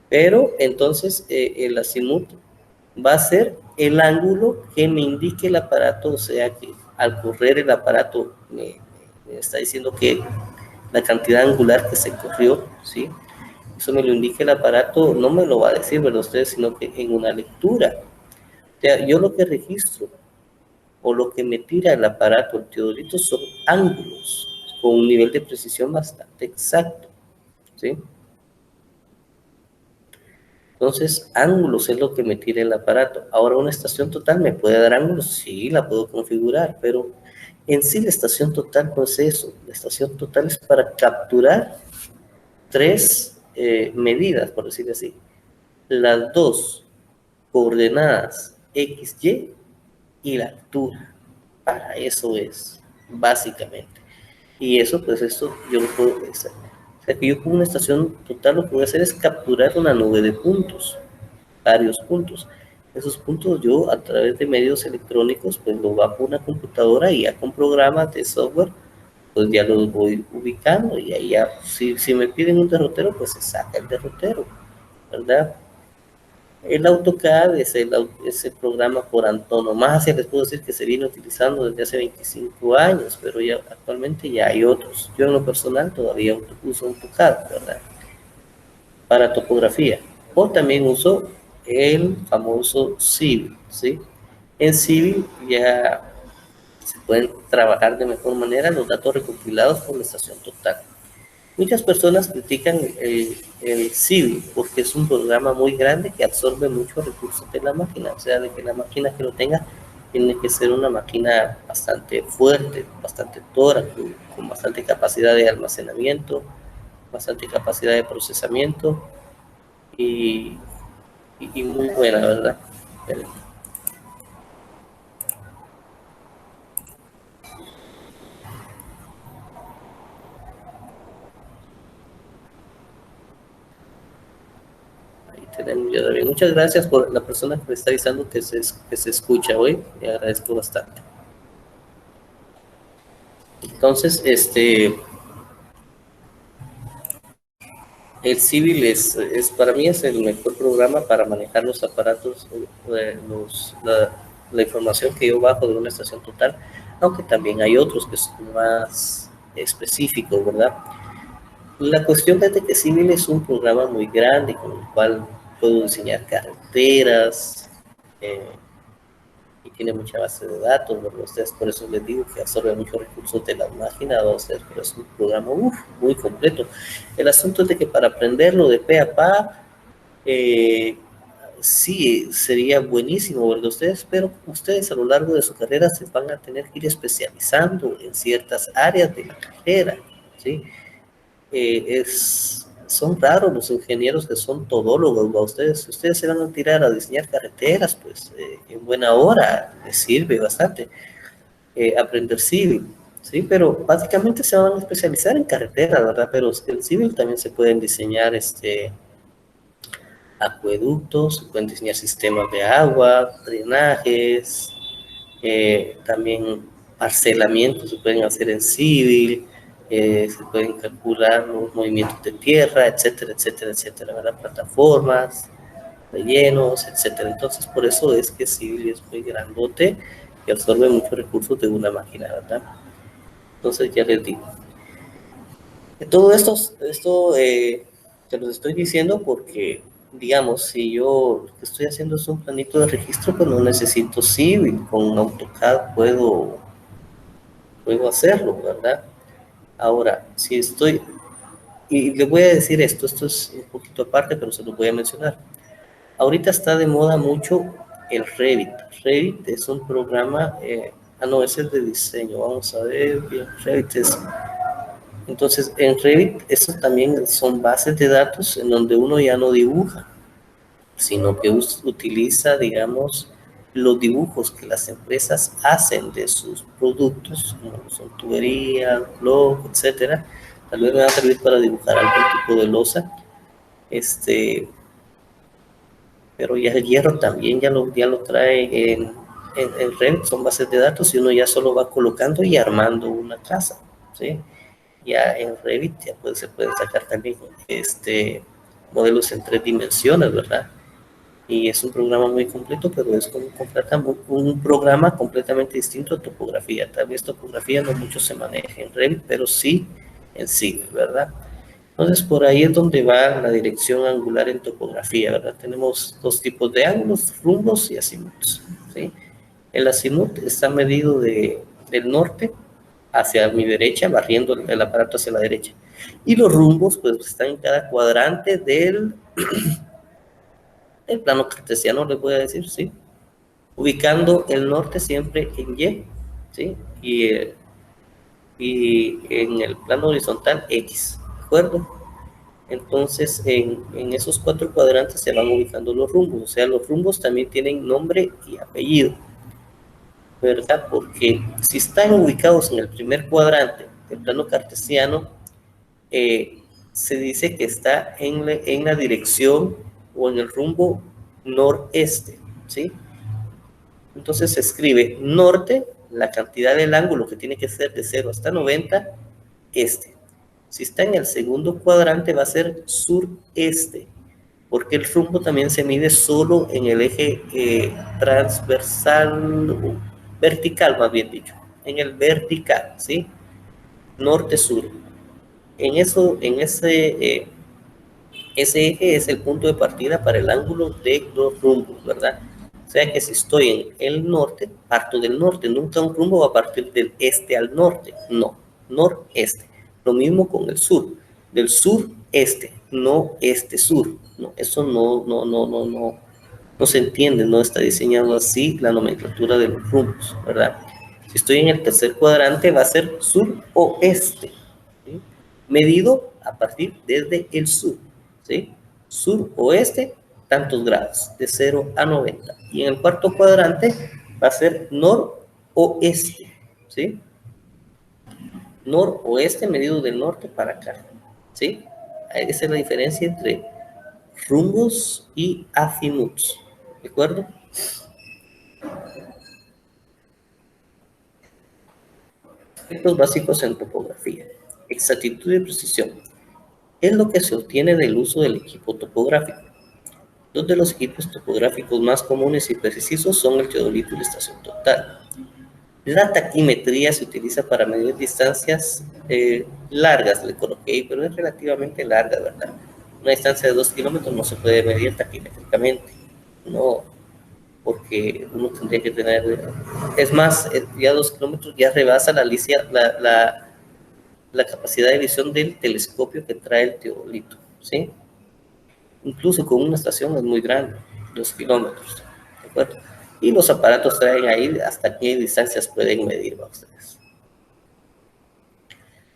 pero entonces el azimut va a ser el ángulo que me indique el aparato, o sea que al correr el aparato me está diciendo que la cantidad angular que se corrió, ¿sí? Eso me lo indica el aparato, no me lo va a decir, ¿verdad? Ustedes, sino que en una lectura. O sea, yo lo que registro o lo que me tira el aparato, el teodolito, son ángulos con un nivel de precisión bastante exacto, ¿sí? Entonces, ángulos es lo que me tira el aparato. Ahora, una estación total me puede dar ángulos, sí, la puedo configurar, pero en sí la estación total no es eso. La estación total es para capturar tres medidas, por decirlo así. Las dos coordenadas X, y la altura. Para eso es, básicamente. Y eso, pues, esto yo lo puedo hacer. O sea, que yo con una estación total lo que voy a hacer es capturar una nube de puntos, varios puntos. Esos puntos yo, a través de medios electrónicos, pues lo bajo a una computadora y ya con programas de software, pues ya los voy ubicando y ahí ya, si me piden un derrotero, pues se saca el derrotero, ¿verdad? El AutoCAD es el programa por antonomasia, les puedo decir que se viene utilizando desde hace 25 años, pero ya actualmente ya hay otros. Yo en lo personal todavía uso AutoCAD, ¿verdad? Para topografía. O también uso el famoso Civil, ¿sí? En Civil ya se pueden trabajar de mejor manera los datos recopilados por la estación total. Muchas personas critican el Civil porque es un programa muy grande que absorbe muchos recursos de la máquina, o sea, de que la máquina que lo tenga tiene que ser una máquina bastante fuerte, bastante tora, con bastante capacidad de almacenamiento, bastante capacidad de procesamiento y, y muy buena, ¿verdad? Pero ahí tenemos ya, David. Muchas gracias por la persona que me está avisando que se escucha hoy, le agradezco bastante. Entonces, el Civil para mí es el mejor programa para manejar los aparatos, la información que yo bajo de una estación total, aunque también hay otros que son más específicos, ¿verdad? La cuestión es de que Civil es un programa muy grande con el cual puedo diseñar carreteras, eh, y tiene mucha base de datos, ¿verdad? Ustedes, por eso les digo que absorbe muchos recursos de las máquinas, ustedes, pero es un programa muy completo. El asunto es de que para aprenderlo de pe a pa, eh, sí, sería buenísimo, ¿verdad? Ustedes, pero ustedes a lo largo de su carrera se van a tener que ir especializando en ciertas áreas de la carrera, ¿sí? Son raros los ingenieros que son todólogos, ¿va? Ustedes se van a tirar a diseñar carreteras, pues en buena hora les sirve bastante aprender civil, ¿sí? Pero básicamente se van a especializar en carreteras, ¿verdad? Pero en civil también se pueden diseñar acueductos, se pueden diseñar sistemas de agua, drenajes, también parcelamientos se pueden hacer en civil, se pueden calcular los movimientos de tierra, etcétera, etcétera, etcétera, ¿verdad? Plataformas, rellenos, etcétera. Entonces, por eso es que civil es muy grandote y absorbe muchos recursos de una máquina, ¿verdad? Entonces, ya les digo. Todo esto te lo estoy diciendo porque, digamos, si yo lo que estoy haciendo es un planito de registro, pues no necesito civil, con AutoCAD puedo hacerlo, ¿verdad? Ahora, si estoy, y les voy a decir esto es un poquito aparte, pero se lo voy a mencionar. Ahorita está de moda mucho el Revit. Revit es un programa, no, ese es de diseño, vamos a ver, bien, Revit es. Entonces, en Revit, eso también son bases de datos en donde uno ya no dibuja, sino que utiliza, digamos, los dibujos que las empresas hacen de sus productos, como son tuberías, blog, etcétera. Tal vez me va a servir para dibujar algún tipo de losa, pero ya el hierro también ya lo trae en Revit, son bases de datos y uno ya solo va colocando y armando una casa, ¿sí? Ya en Revit ya se pueden sacar también modelos en 3 dimensiones, ¿verdad? Y es un programa muy completo, pero es como un programa completamente distinto a topografía. Tal vez topografía no mucho se maneja en Revit, pero sí en Civil, ¿verdad? Entonces, por ahí es donde va la dirección angular en topografía, ¿verdad? Tenemos dos tipos de ángulos, rumbos y azimuts. ¿sí? El azimut está medido del norte hacia mi derecha, barriendo el aparato hacia la derecha. Y los rumbos, pues, están en cada cuadrante del plano cartesiano, les voy a decir, ¿sí? Ubicando el norte siempre en Y, ¿sí? Y en el plano horizontal X, ¿de acuerdo? Entonces, en esos 4 cuadrantes se van ubicando los rumbos, o sea, los rumbos también tienen nombre y apellido, ¿verdad? Porque si están ubicados en el primer cuadrante del plano cartesiano, se dice que está en la dirección o en el rumbo noreste, ¿sí? Entonces se escribe norte, la cantidad del ángulo que tiene que ser de 0 hasta 90, este. Si está en el segundo cuadrante va a ser sureste, porque el rumbo también se mide solo en el eje transversal, vertical más bien dicho, en el vertical, ¿sí? Norte-sur. Ese eje es el punto de partida para el ángulo de los rumbos, ¿verdad? O sea que si estoy en el norte, parto del norte. Nunca un rumbo va a partir del este al norte. No, noreste. Lo mismo con el sur. Del sur-este, no este-sur. No, eso no se entiende, no está diseñado así la nomenclatura de los rumbos, ¿verdad? Si estoy en el tercer cuadrante va a ser sur-oeste, ¿sí? Medido a partir desde el sur, ¿sí? Sur-oeste, tantos grados, de 0 a 90. Y en el cuarto cuadrante va a ser noroeste, ¿sí? Noroeste medido del norte para acá, ¿sí? Esa es la diferencia entre rumbos y azimuts, ¿de acuerdo? Aspectos básicos en topografía. Exactitud y precisión. Es lo que se obtiene del uso del equipo topográfico. Dos de los equipos topográficos más comunes y precisos son el teodolito y la estación total. La taquimetría se utiliza para medir distancias largas, le coloqué, pero es relativamente larga, ¿verdad? Una distancia de 2 kilómetros no se puede medir taquimétricamente, no, porque uno tendría que tener, es más, ya 2 kilómetros ya rebasa la capacidad de visión del telescopio que trae el teodolito, ¿sí? Incluso con una estación es muy grande, 2 kilómetros, ¿de acuerdo? Y los aparatos traen ahí hasta qué distancias pueden medir, ¿va ustedes?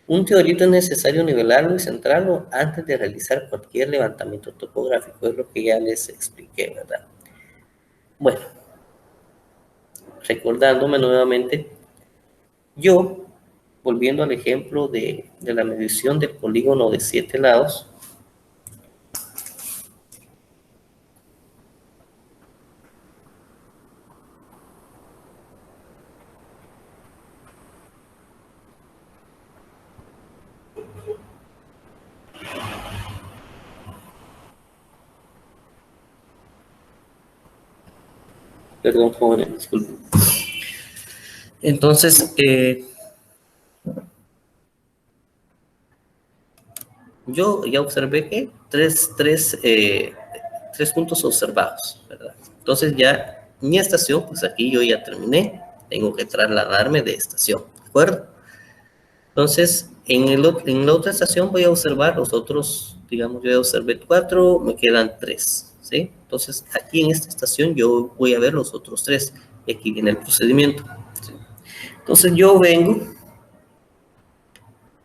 Un teodolito es necesario nivelarlo y centrarlo antes de realizar cualquier levantamiento topográfico, es lo que ya les expliqué, ¿verdad? Bueno, recordándome nuevamente, yo, volviendo al ejemplo de la medición del polígono de 7 lados, perdón, jóvenes, disculpen. Entonces, yo ya observé que tres puntos observados, ¿verdad? Entonces ya mi estación, pues aquí yo ya terminé, tengo que trasladarme de estación, ¿de acuerdo? Entonces, en la otra estación voy a observar los otros, digamos, yo ya observé 4, me quedan 3, ¿sí? Entonces, aquí en esta estación yo voy a ver los otros 3, y aquí viene el procedimiento, ¿sí? Entonces, yo vengo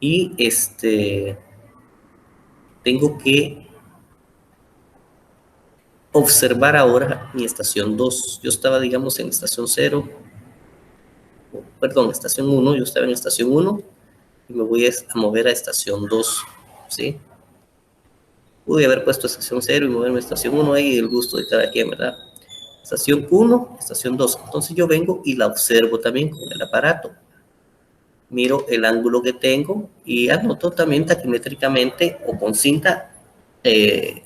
y tengo que observar ahora mi estación 2. Yo estaba, digamos, en estación 0, perdón, estación 1, yo estaba en estación 1 y me voy a mover a estación 2, ¿sí? Pude haber puesto estación 0 y moverme a estación 1, ahí el gusto de cada quien, ¿verdad? Estación 1, estación 2. Entonces yo vengo y la observo también con el aparato. Miro el ángulo que tengo y anoto también taquimétricamente o con cinta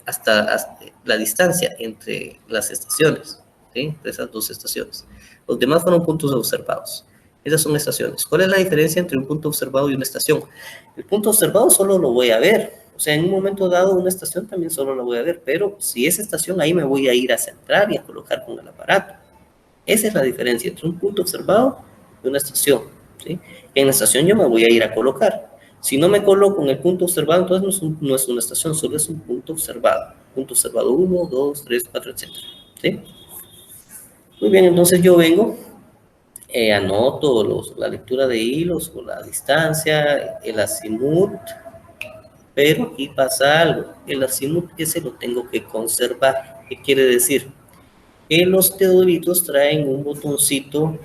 hasta la distancia entre las estaciones, ¿sí? Entre esas dos estaciones. Los demás fueron puntos observados. Esas son estaciones. ¿Cuál es la diferencia entre un punto observado y una estación? El punto observado solo lo voy a ver. O sea, en un momento dado una estación también solo la voy a ver, pero si es estación ahí me voy a ir a centrar y a colocar con el aparato. Esa es la diferencia entre un punto observado y una estación, ¿sí? En la estación yo me voy a ir a colocar. Si no me coloco en el punto observado, entonces no es una estación, solo es un punto observado. Punto observado 1, 2, 3, 4, etc. ¿Sí? Muy bien, entonces yo vengo, anoto la lectura de hilos o la distancia, el azimut, pero aquí pasa algo. El azimut ese lo tengo que conservar. ¿Qué quiere decir? Que los teodolitos traen un botoncito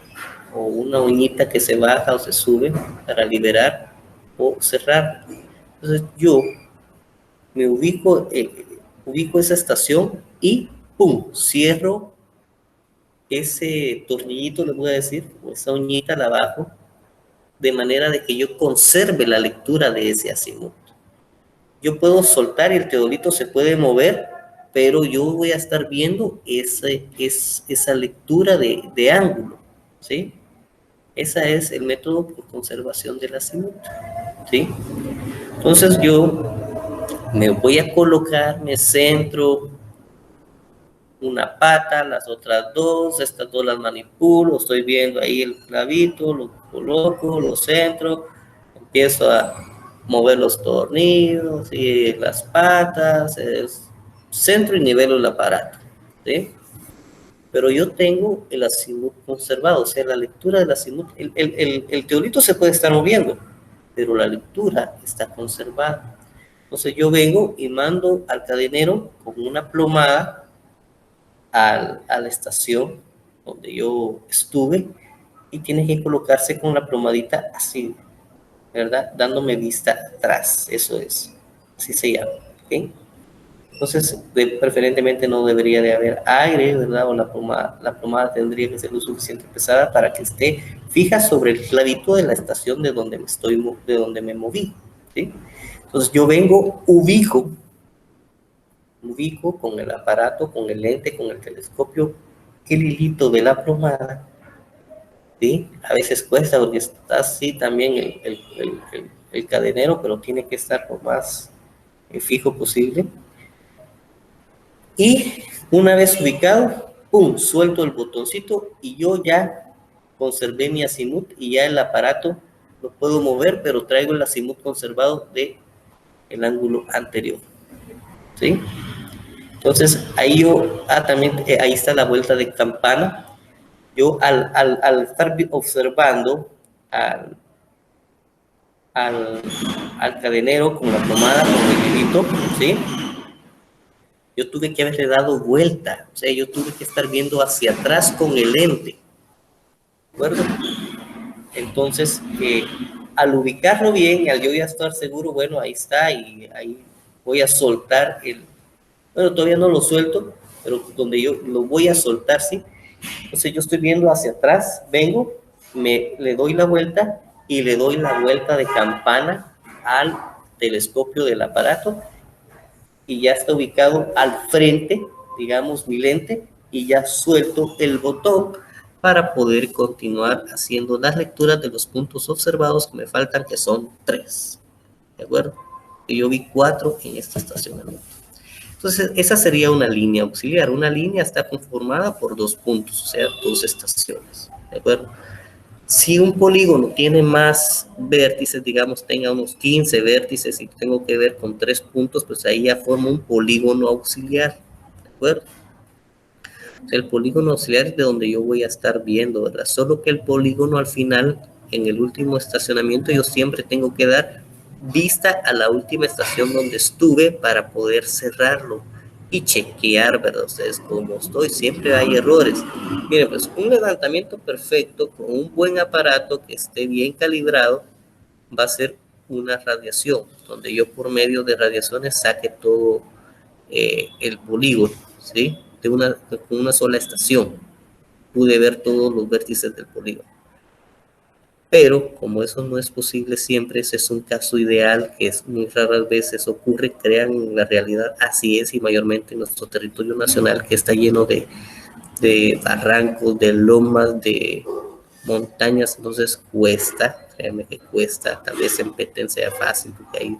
o una uñita que se baja o se sube para liberar o cerrar. Entonces yo me ubico esa estación y ¡pum! Cierro ese tornillito, le voy a decir, o esa uñita la bajo, de manera de que yo conserve la lectura de ese azimut. Yo puedo soltar y el teodolito se puede mover, pero yo voy a estar viendo esa lectura de ángulo, ¿sí? Ese es el método por conservación del azimut, ¿sí? Entonces yo me voy a colocar, me centro una pata, las otras dos, estas dos las manipulo, estoy viendo ahí el clavito, lo coloco, lo centro, empiezo a mover los tornillos y las patas, centro y nivelo el aparato, ¿sí? Pero yo tengo el azimut conservado, o sea, la lectura del azimut, el teolito se puede estar moviendo, pero la lectura está conservada. Entonces yo vengo y mando al cadenero con una plomada a la estación donde yo estuve y tiene que colocarse con la plomadita así, ¿verdad? Dándome vista atrás, eso es, así se llama, ¿ok? Entonces, preferentemente no debería de haber aire, ¿verdad? O la plomada tendría que ser lo suficiente pesada para que esté fija sobre el clavito de la estación de donde me moví, ¿sí? Entonces yo vengo, ubico con el aparato, con el lente, con el telescopio, el hilito de la plomada, ¿sí? A veces cuesta porque está así también el cadenero, pero tiene que estar lo más fijo posible. Y una vez ubicado, ¡pum!, suelto el botoncito y yo ya conservé mi azimut y ya el aparato lo puedo mover, pero traigo el azimut conservado de el ángulo anterior, ¿sí? Entonces, ahí también ahí está la vuelta de campana. Yo al estar observando al, al, al cadenero con la plomada, con el hilito, ¿sí? Yo tuve que haberle dado vuelta, o sea, yo tuve que estar viendo hacia atrás con el lente, ¿de acuerdo? Entonces, al ubicarlo bien, al yo ya estar seguro, bueno, ahí está, y ahí voy a soltar bueno, todavía no lo suelto, pero donde yo lo voy a soltar, ¿sí? Entonces yo estoy viendo hacia atrás, vengo, le doy la vuelta y le doy la vuelta de campana al telescopio del aparato y ya está ubicado al frente, digamos, mi lente, y ya suelto el botón para poder continuar haciendo las lecturas de los puntos observados que me faltan, que son 3, ¿de acuerdo? Y yo vi 4 en esta estacionamiento. Entonces, esa sería una línea auxiliar. Una línea está conformada por 2 puntos, o sea, 2 estaciones, ¿de acuerdo? Si un polígono tiene más vértices, digamos, tenga unos 15 vértices y tengo que ver con 3 puntos, pues ahí ya forma un polígono auxiliar, ¿de acuerdo? El polígono auxiliar es de donde yo voy a estar viendo, ¿verdad? Solo que el polígono al final, en el último estacionamiento, yo siempre tengo que dar vista a la última estación donde estuve para poder cerrarlo y chequear, ¿verdad? Ustedes, como estoy, siempre hay errores. Miren, pues un levantamiento perfecto con un buen aparato que esté bien calibrado va a ser una radiación, donde yo por medio de radiaciones saque todo el polígono, ¿sí? Con una sola estación pude ver todos los vértices del polígono. Pero como eso no es posible siempre, ese es un caso ideal que es muy raras veces ocurre, crean la realidad, así es, y mayormente en nuestro territorio nacional, que está lleno de barrancos, de lomas, de montañas, entonces cuesta, créanme que cuesta, tal vez en Petén sea fácil, porque ahí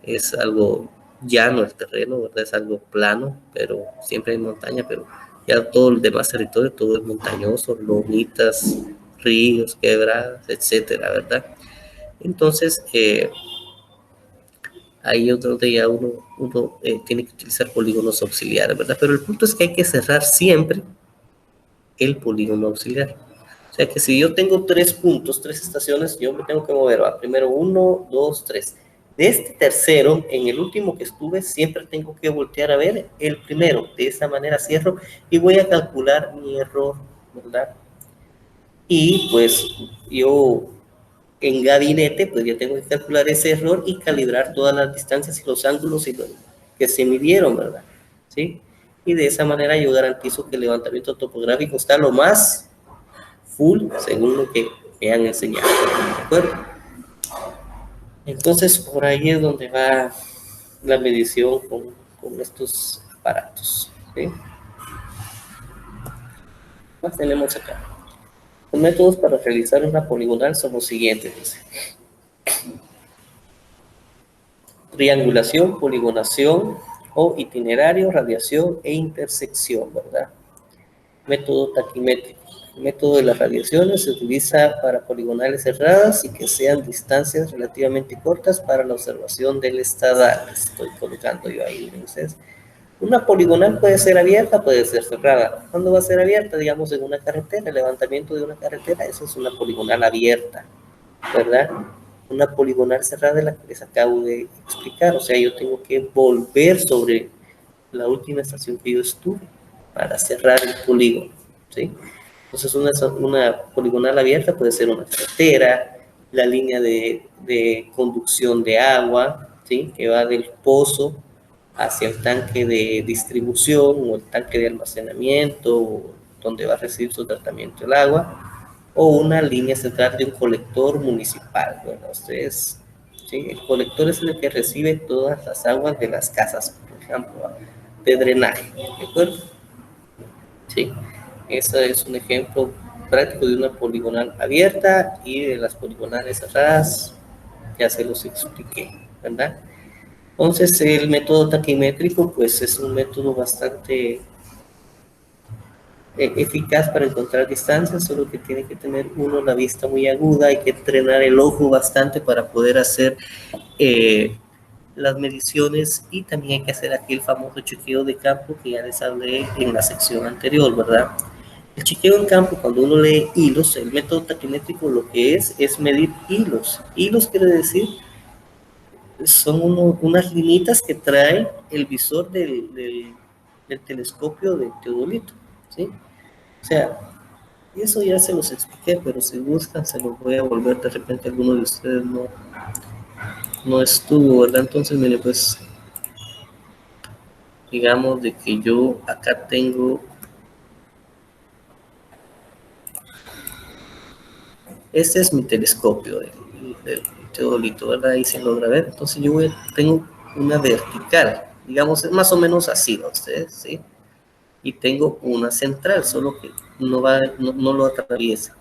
es algo llano el terreno, ¿verdad? Es algo plano, pero siempre hay montaña, pero Ya todo el demás territorio, todo es montañoso, lomitas, ríos, quebradas, etcétera, ¿verdad? Entonces, ahí es donde ya uno tiene que utilizar polígonos auxiliares, ¿verdad? Pero el punto es que hay que cerrar siempre el polígono auxiliar. O sea que si yo tengo 3 puntos, 3 estaciones, yo me tengo que mover, ¿va? Primero 1, 2, 3. De este tercero, en el último que estuve, siempre tengo que voltear a ver el primero. De esa manera cierro y voy a calcular mi error, ¿verdad? Y pues yo en gabinete, pues ya tengo que calcular ese error y calibrar todas las distancias y los ángulos que se midieron, ¿verdad? ¿Sí? Y de esa manera yo garantizo que el levantamiento topográfico está lo más full según lo que me han enseñado, ¿de acuerdo? Entonces, por ahí es donde va la medición con estos aparatos, ¿sí? Más tenemos acá. Los métodos para realizar una poligonal son los siguientes, dice. Triangulación, poligonación o itinerario, radiación e intersección, ¿verdad? Método taquimétrico. El método de las radiaciones se utiliza para poligonales cerradas y que sean distancias relativamente cortas para la observación del estadal. Estoy colocando yo ahí, entonces. Una poligonal puede ser abierta, puede ser cerrada. ¿Cuándo va a ser abierta? Digamos en una carretera, el levantamiento de una carretera, eso es una poligonal abierta, ¿verdad? Una poligonal cerrada es la que les acabo de explicar, o sea, yo tengo que volver sobre la última estación que yo estuve para cerrar el polígono, ¿sí? Entonces una poligonal abierta puede ser una carretera, la línea de conducción de agua, ¿sí? Que va del pozo hacia el tanque de distribución o el tanque de almacenamiento, donde va a recibir su tratamiento el agua, o una línea central de un colector municipal. Bueno, ustedes, ¿sí? El colector es el que recibe todas las aguas de las casas, por ejemplo, de drenaje, ¿de acuerdo? Sí, ese es un ejemplo práctico de una poligonal abierta y de las poligonales cerradas, ya se los expliqué, ¿verdad? Entonces, el método taquimétrico, pues es un método bastante eficaz para encontrar distancias, solo que tiene que tener uno la vista muy aguda, hay que entrenar el ojo bastante para poder hacer las mediciones y también hay que hacer aquí el famoso chequeo de campo que ya les hablé en la sección anterior, ¿verdad? El chequeo en campo, cuando uno lee hilos, el método taquimétrico lo que es medir hilos. Hilos quiere decir, son unas linitas que trae el visor del telescopio de teodolito, ¿sí? O sea, eso ya se los expliqué, pero si gustan se los voy a volver, de repente alguno de ustedes no estuvo, ¿verdad? Entonces, mire, pues, digamos de que yo acá tengo, este es mi telescopio del teodolito, ¿verdad? Ahí se logra ver. Entonces yo tengo una vertical, digamos, es más o menos así, ¿no? Ustedes, ¿sí? Y tengo una central, solo que no lo atraviesa,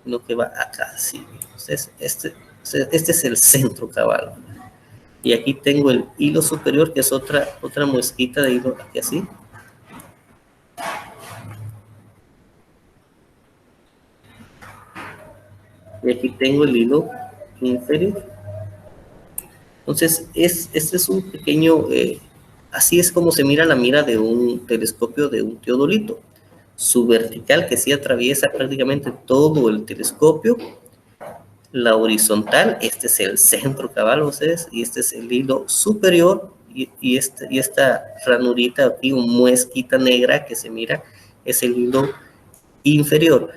sino que va acá, ¿sí? Entonces, este es el centro cabal. Y aquí tengo el hilo superior, que es otra muesquita de hilo aquí así. Y aquí tengo el hilo inferior. Entonces, este es un pequeño, así es como se mira la mira de un telescopio de un teodolito. Su vertical, que sí atraviesa prácticamente todo el telescopio. La horizontal, este es el centro cabal, ustedes, y este es el hilo superior, y esta ranurita aquí, un muesquita negra que se mira, es el hilo inferior.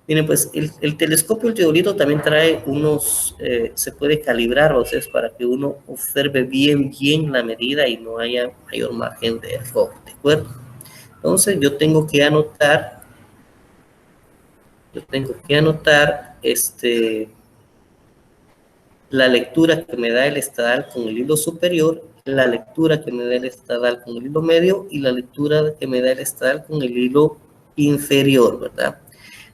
Miren, pues el telescopio, el teodolito también trae unos, se puede calibrar, o sea, para que uno observe bien la medida y no haya mayor margen de error, ¿de acuerdo? Entonces yo tengo que anotar, la lectura que me da el estadal con el hilo superior, la lectura que me da el estadal con el hilo medio y la lectura que me da el estadal con el hilo inferior, ¿verdad?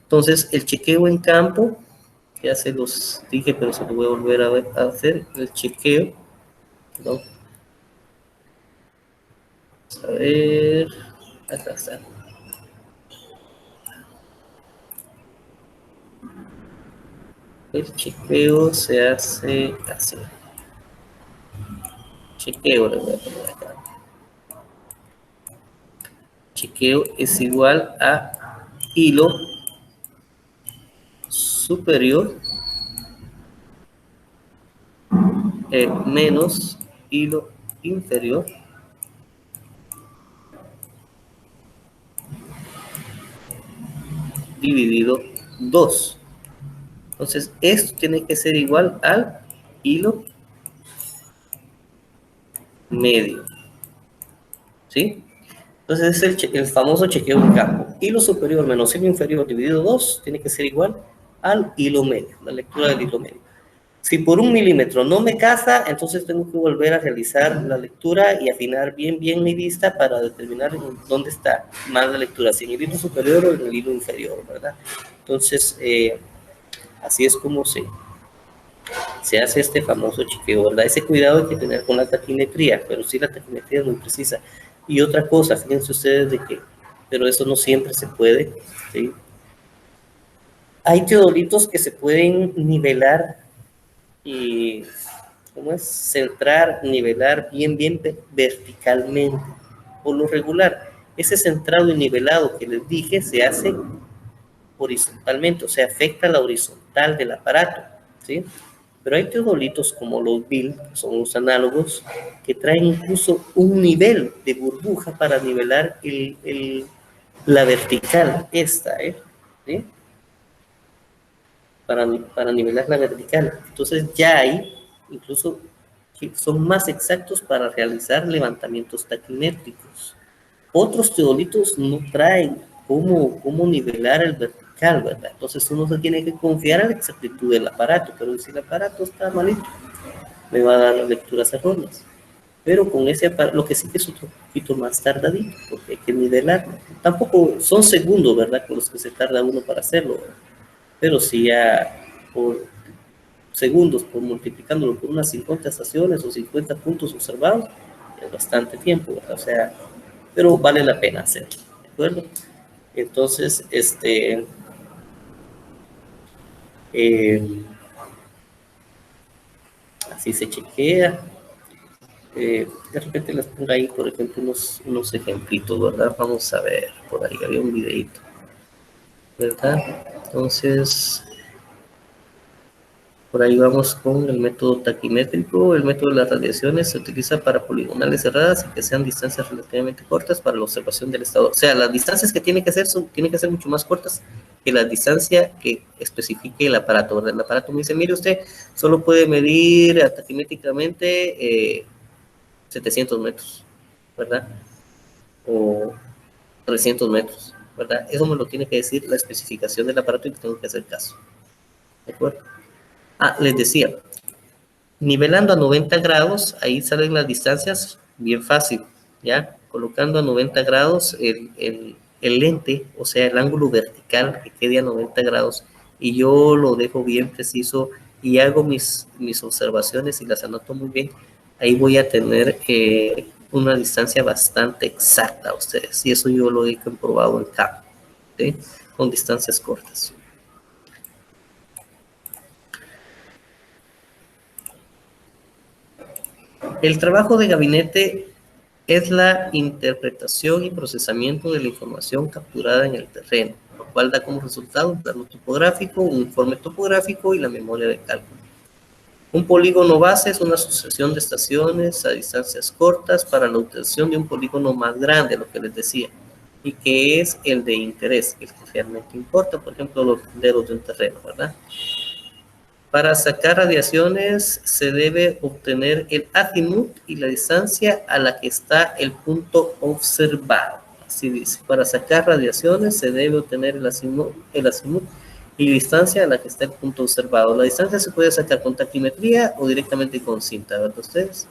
Entonces, el chequeo en campo, ya se los dije, pero se lo voy a volver a hacer, el chequeo, ¿no? Vamos a ver, acá está. El chequeo se hace así. Chequeo, le voy a poner acá. Chequeo es igual a hilo superior menos hilo inferior dividido 2. Entonces, esto tiene que ser igual al hilo medio. ¿Sí? Entonces, es el famoso chequeo de campo. Hilo superior menos hilo inferior dividido 2 tiene que ser igual al hilo medio, la lectura del hilo medio. Si por 1 milímetro no me casa, entonces tengo que volver a realizar la lectura y afinar bien mi vista para determinar dónde está más la lectura, si en el hilo superior o en el hilo inferior, ¿verdad? Entonces, así es como se hace este famoso chequeo, ¿verdad? Ese cuidado hay que tener con la taquimetría, pero sí la taquimetría es muy precisa. Y otra cosa, fíjense ustedes de que, pero eso no siempre se puede, ¿sí? Hay teodolitos que se pueden nivelar y, ¿cómo es? Centrar, nivelar bien verticalmente. Por lo regular, ese centrado y nivelado que les dije se hace horizontalmente, o sea, afecta la horizontal del aparato, ¿sí? Pero hay teodolitos como los Bill, que son los análogos, que traen incluso un nivel de burbuja para nivelar la vertical, ¿sí? Para nivelar la vertical. Entonces ya hay, incluso, que son más exactos para realizar levantamientos taquimétricos. Otros teodolitos no traen cómo nivelar el vertical, ¿verdad? Entonces uno se tiene que confiar en la exactitud del aparato, pero si el aparato está malito, me va a dar las lecturas erróneas. Pero con ese aparato, lo que sí que es otro poquito más tardadito, porque hay que nivelarlo. Tampoco son segundos, ¿verdad? Con los que se tarda uno para hacerlo, ¿verdad? Pero si ya por segundos, por multiplicándolo por unas 50 estaciones o 50 puntos observados, es bastante tiempo, ¿verdad? O sea, pero vale la pena hacerlo, ¿de acuerdo? Entonces, eh, así se chequea. De repente les pongo ahí, por ejemplo, unos ejemplitos, ¿verdad? Vamos a ver, por ahí había un videito, ¿verdad? Entonces, por ahí vamos con el método taquimétrico. El método de las radiaciones se utiliza para poligonales cerradas y que sean distancias relativamente cortas para la observación del estado. O sea, las distancias que tienen que ser mucho más cortas que la distancia que especifique el aparato, ¿verdad? El aparato me dice, mire usted, solo puede medir taquimétricamente 700 metros, ¿verdad? O 300 metros, ¿verdad? Eso me lo tiene que decir la especificación del aparato y tengo que hacer caso, ¿de acuerdo? Ah, les decía, nivelando a 90 grados, ahí salen las distancias bien fácil, ¿ya? Colocando a 90 grados el lente, o sea, el ángulo vertical que quede a 90 grados, y yo lo dejo bien preciso y hago mis observaciones y las anoto muy bien, ahí voy a tener una distancia bastante exacta a ustedes, y eso yo lo he comprobado en campo, ¿sí? Con distancias cortas. El trabajo de gabinete es la interpretación y procesamiento de la información capturada en el terreno, lo cual da como resultado un plano topográfico, un informe topográfico y la memoria de cálculo. Un polígono base es una sucesión de estaciones a distancias cortas para la obtención de un polígono más grande, lo que les decía, y que es el de interés, el que realmente importa, por ejemplo, los dedos de un terreno, ¿verdad? Para sacar radiaciones se debe obtener el azimut y la distancia a la que está el punto observado. Así dice, para sacar radiaciones se debe obtener el azimut y distancia a la que está el punto observado. La distancia se puede sacar con taquimetría o directamente con cinta, ¿verdad ustedes?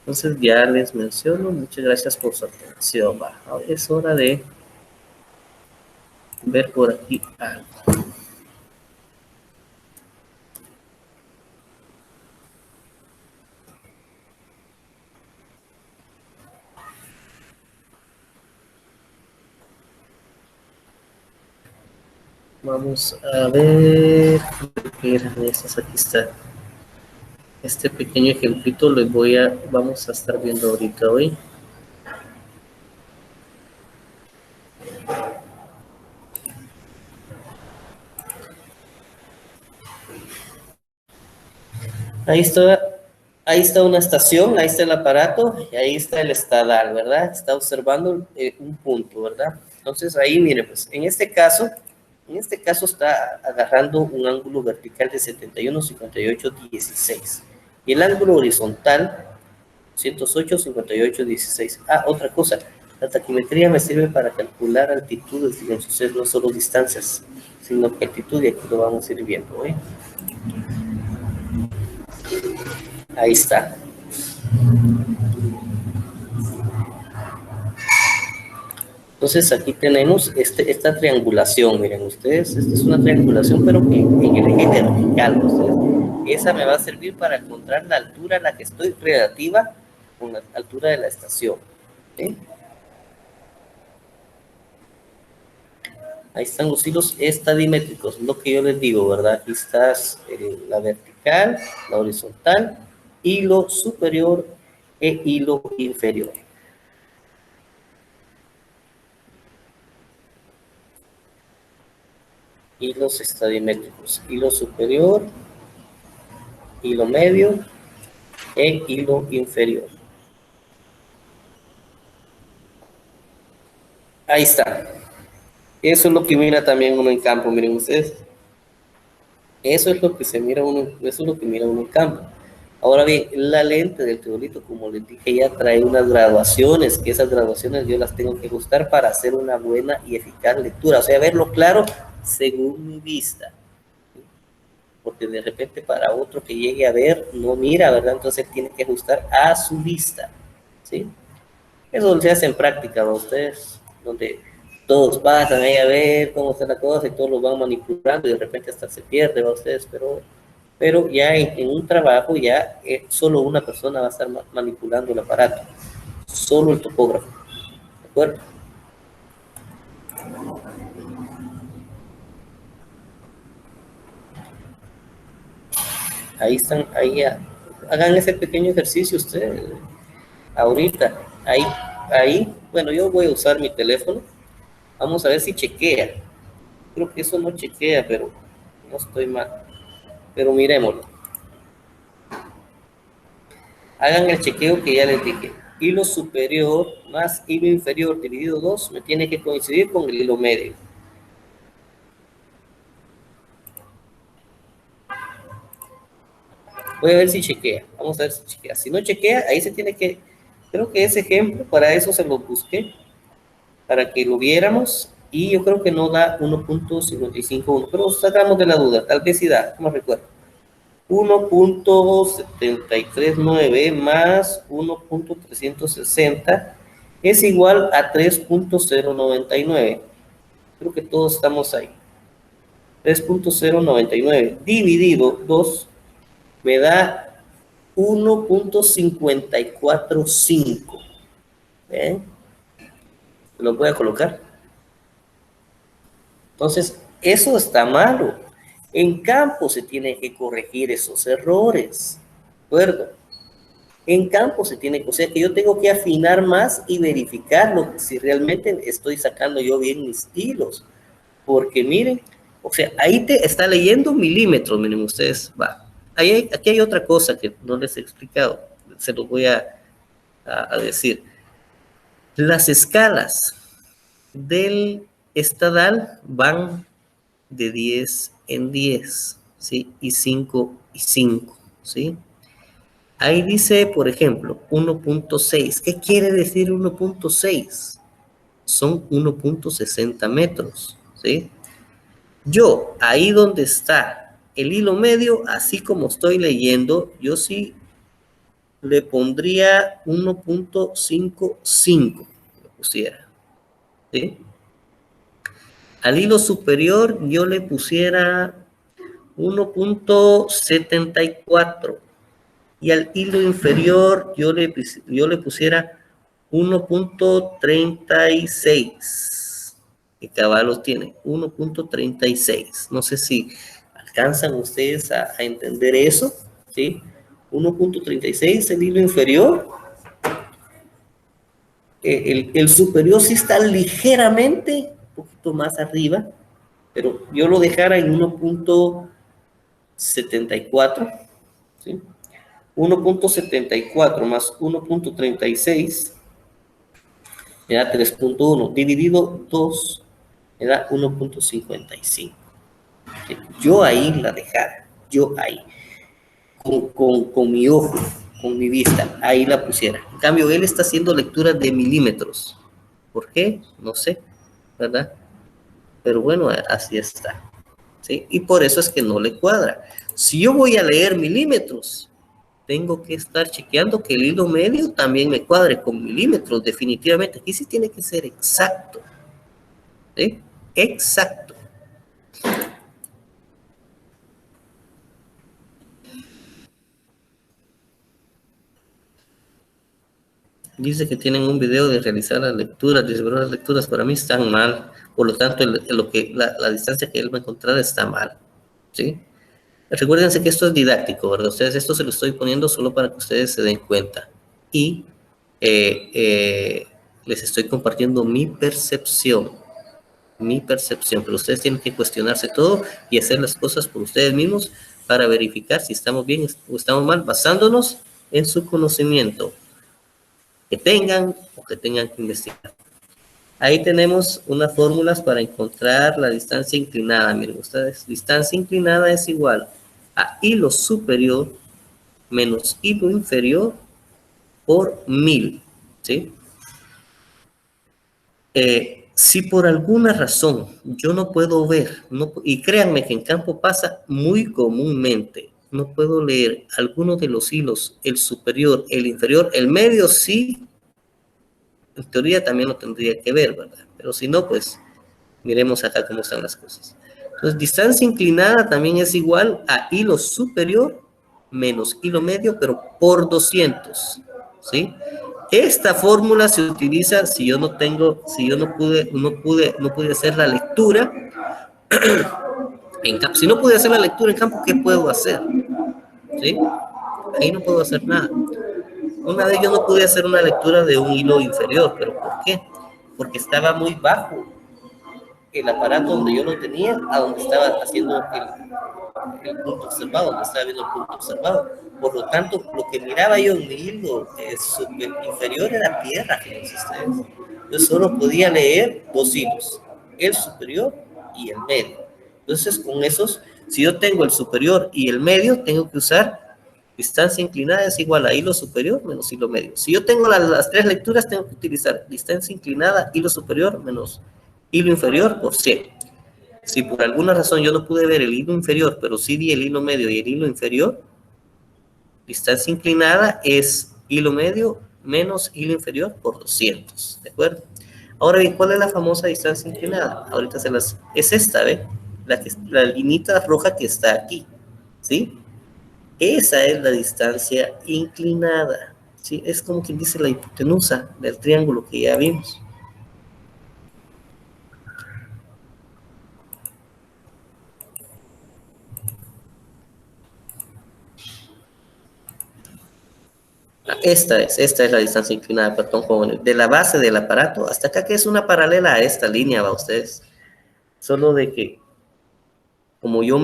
Entonces ya les menciono, muchas gracias por su atención. Ahora es hora de ver por aquí algo. Vamos a ver. Miren, esas aquí está. Este pequeño ejemplito vamos a estar viendo ahorita hoy. Ahí está una estación, ahí está el aparato y ahí está el estadal, ¿verdad? Está observando un punto, ¿verdad? Entonces ahí, mire, pues en este caso está agarrando un ángulo vertical de 71, 58, 16 y el ángulo horizontal 108, 58, 16. Ah, otra cosa, la taquimetría me sirve para calcular altitudes, entonces no solo distancias, sino que altitud, y aquí lo vamos a ir viendo, ¿eh? Ahí está. Entonces aquí tenemos esta triangulación, miren ustedes, esta es una triangulación pero en el eje vertical, ustedes. Esa me va a servir para encontrar la altura a la que estoy relativa con la altura de la estación. ¿Sí? Ahí están los hilos estadimétricos, lo que yo les digo, ¿verdad? Aquí está la vertical, la horizontal, hilo superior e hilo inferior. Hilos estadimétricos, hilo superior, hilo medio e hilo inferior. Ahí está. Eso es lo que mira también uno en campo, miren ustedes. Eso es lo que se mira uno, eso es lo que mira uno en campo. Ahora bien, la lente del teodolito, como les dije, ya trae unas graduaciones, que esas graduaciones yo las tengo que ajustar para hacer una buena y eficaz lectura, o sea, verlo claro según mi vista. Porque de repente para otro que llegue a ver, no mira, ¿verdad? Entonces él tiene que ajustar a su vista, ¿sí? Eso se hace en práctica, ¿no? Ustedes, donde todos pasan ahí a ver cómo está la cosa y todos lo van manipulando y de repente hasta se pierde, ¿va? Ustedes, pero ya en un trabajo ya solo una persona va a estar manipulando el aparato, solo el topógrafo, ¿de acuerdo? Ahí están, ahí ya, hagan ese pequeño ejercicio ustedes, ahorita, ahí, bueno, yo voy a usar mi teléfono, vamos a ver si chequea, creo que eso no chequea, pero no estoy mal, pero miremoslo. Hagan el chequeo que ya les dije. Hilo superior más hilo inferior dividido 2 me tiene que coincidir con el hilo medio. Voy a ver si chequea. Vamos a ver si chequea. Si no chequea, ahí se tiene que... Creo que ese ejemplo, para eso se lo busqué, para que lo viéramos. Y yo creo que no da 1.551, pero sacamos de la duda. Tal vez sí da, no me recuerdo. 1.739 más 1.360 es igual a 3.099. Creo que todos estamos ahí. 3.099 dividido 2 me da 1.545. ¿Ven? Lo voy a colocar. Entonces, eso está malo. En campo se tienen que corregir esos errores. ¿De acuerdo? En campo se tiene que, o sea que yo tengo que afinar más y verificarlo si realmente estoy sacando yo bien mis hilos. Porque miren, o sea, ahí te está leyendo milímetros, miren ustedes, va. Aquí hay otra cosa que no les he explicado, se los voy a decir. Las escalas del estadal van de 10 en 10, ¿sí? Y 5 y 5, ¿sí? Ahí dice, por ejemplo, 1.6. ¿Qué quiere decir 1.6? Son 1.60 metros, ¿sí? Yo, ahí donde está el hilo medio, así como estoy leyendo, yo sí le pondría 1.55, lo pusiera, ¿sí? Al hilo superior yo le pusiera 1.74 y al hilo inferior yo le pusiera 1.36. ¿Qué caballos tiene? 1.36. No sé si ¿Alcanzan ustedes a entender eso? ¿Sí? 1.36, el hilo inferior. El superior sí está ligeramente, un poquito más arriba, pero yo lo dejara en 1.74, ¿sí? 1.74 más 1.36 me da 3.1, dividido 2 me da 1.55. ¿Sí? Yo ahí la dejara, yo ahí, con mi ojo, con mi vista, ahí la pusiera. En cambio, él está haciendo lecturas de milímetros. ¿Por qué? No sé, ¿verdad? Pero bueno, así está. ¿Sí? Y por eso es que no le cuadra. Si yo voy a leer milímetros, tengo que estar chequeando que el hilo medio también me cuadre con milímetros, definitivamente. Aquí sí tiene que ser exacto. ¿Sí? Exacto. Dice que tienen un video de realizar las lecturas, de ver las lecturas, para mí están mal. Por lo tanto, la distancia que él va a encontrar está mal. ¿Sí? Recuérdense que esto es didáctico, ¿verdad? Ustedes, esto se lo estoy poniendo solo para que ustedes se den cuenta. Y les estoy compartiendo mi percepción, pero ustedes tienen que cuestionarse todo y hacer las cosas por ustedes mismos para verificar si estamos bien o estamos mal, basándonos en su conocimiento que tengan o que tengan que investigar. Ahí tenemos unas fórmulas para encontrar la distancia inclinada. Miren ustedes, distancia inclinada es igual a hilo superior menos hilo inferior por 1000, ¿sí? Si por alguna razón yo no puedo ver, y créanme que en campo pasa muy comúnmente, no puedo leer alguno de los hilos, el superior, el inferior, el medio sí, en teoría también lo tendría que ver, ¿verdad? Pero si no, pues miremos acá cómo están las cosas. Entonces, distancia inclinada también es igual a hilo superior menos hilo medio, pero por 200, ¿sí? Esta fórmula se utiliza si yo no tengo, si yo no pude hacer la lectura en campo. Si no pude hacer la lectura en campo, ¿qué puedo hacer? ¿Sí? Ahí no puedo hacer nada. Una vez yo no pude hacer una lectura de un hilo inferior, ¿pero por qué? Porque estaba muy bajo el aparato donde yo lo tenía a donde estaba haciendo el punto observado, donde estaba viendo el punto observado. Por lo tanto, lo que miraba yo en mi hilo inferior era tierra, fíjense ustedes. Yo solo podía leer dos hilos, el superior y el medio. Entonces, con esos, si yo tengo el superior y el medio, tengo que usar distancia inclinada es igual a hilo superior menos hilo medio. Si yo tengo las tres lecturas, tengo que utilizar distancia inclinada, hilo superior menos hilo inferior por 100. Si por alguna razón yo no pude ver el hilo inferior, pero sí vi el hilo medio y el hilo inferior, distancia inclinada es hilo medio menos hilo inferior por 200, ¿de acuerdo? Ahora bien, ¿cuál es la famosa distancia inclinada? Ahorita es esta, ¿ve? La linita roja que está aquí, ¿sí? Esa es la distancia inclinada, ¿sí? Es como quien dice la hipotenusa del triángulo que ya vimos. Esta es la distancia inclinada, perdón, jóvenes, de la base del aparato hasta acá, que es una paralela a esta línea, va ustedes. Solo de que, como yo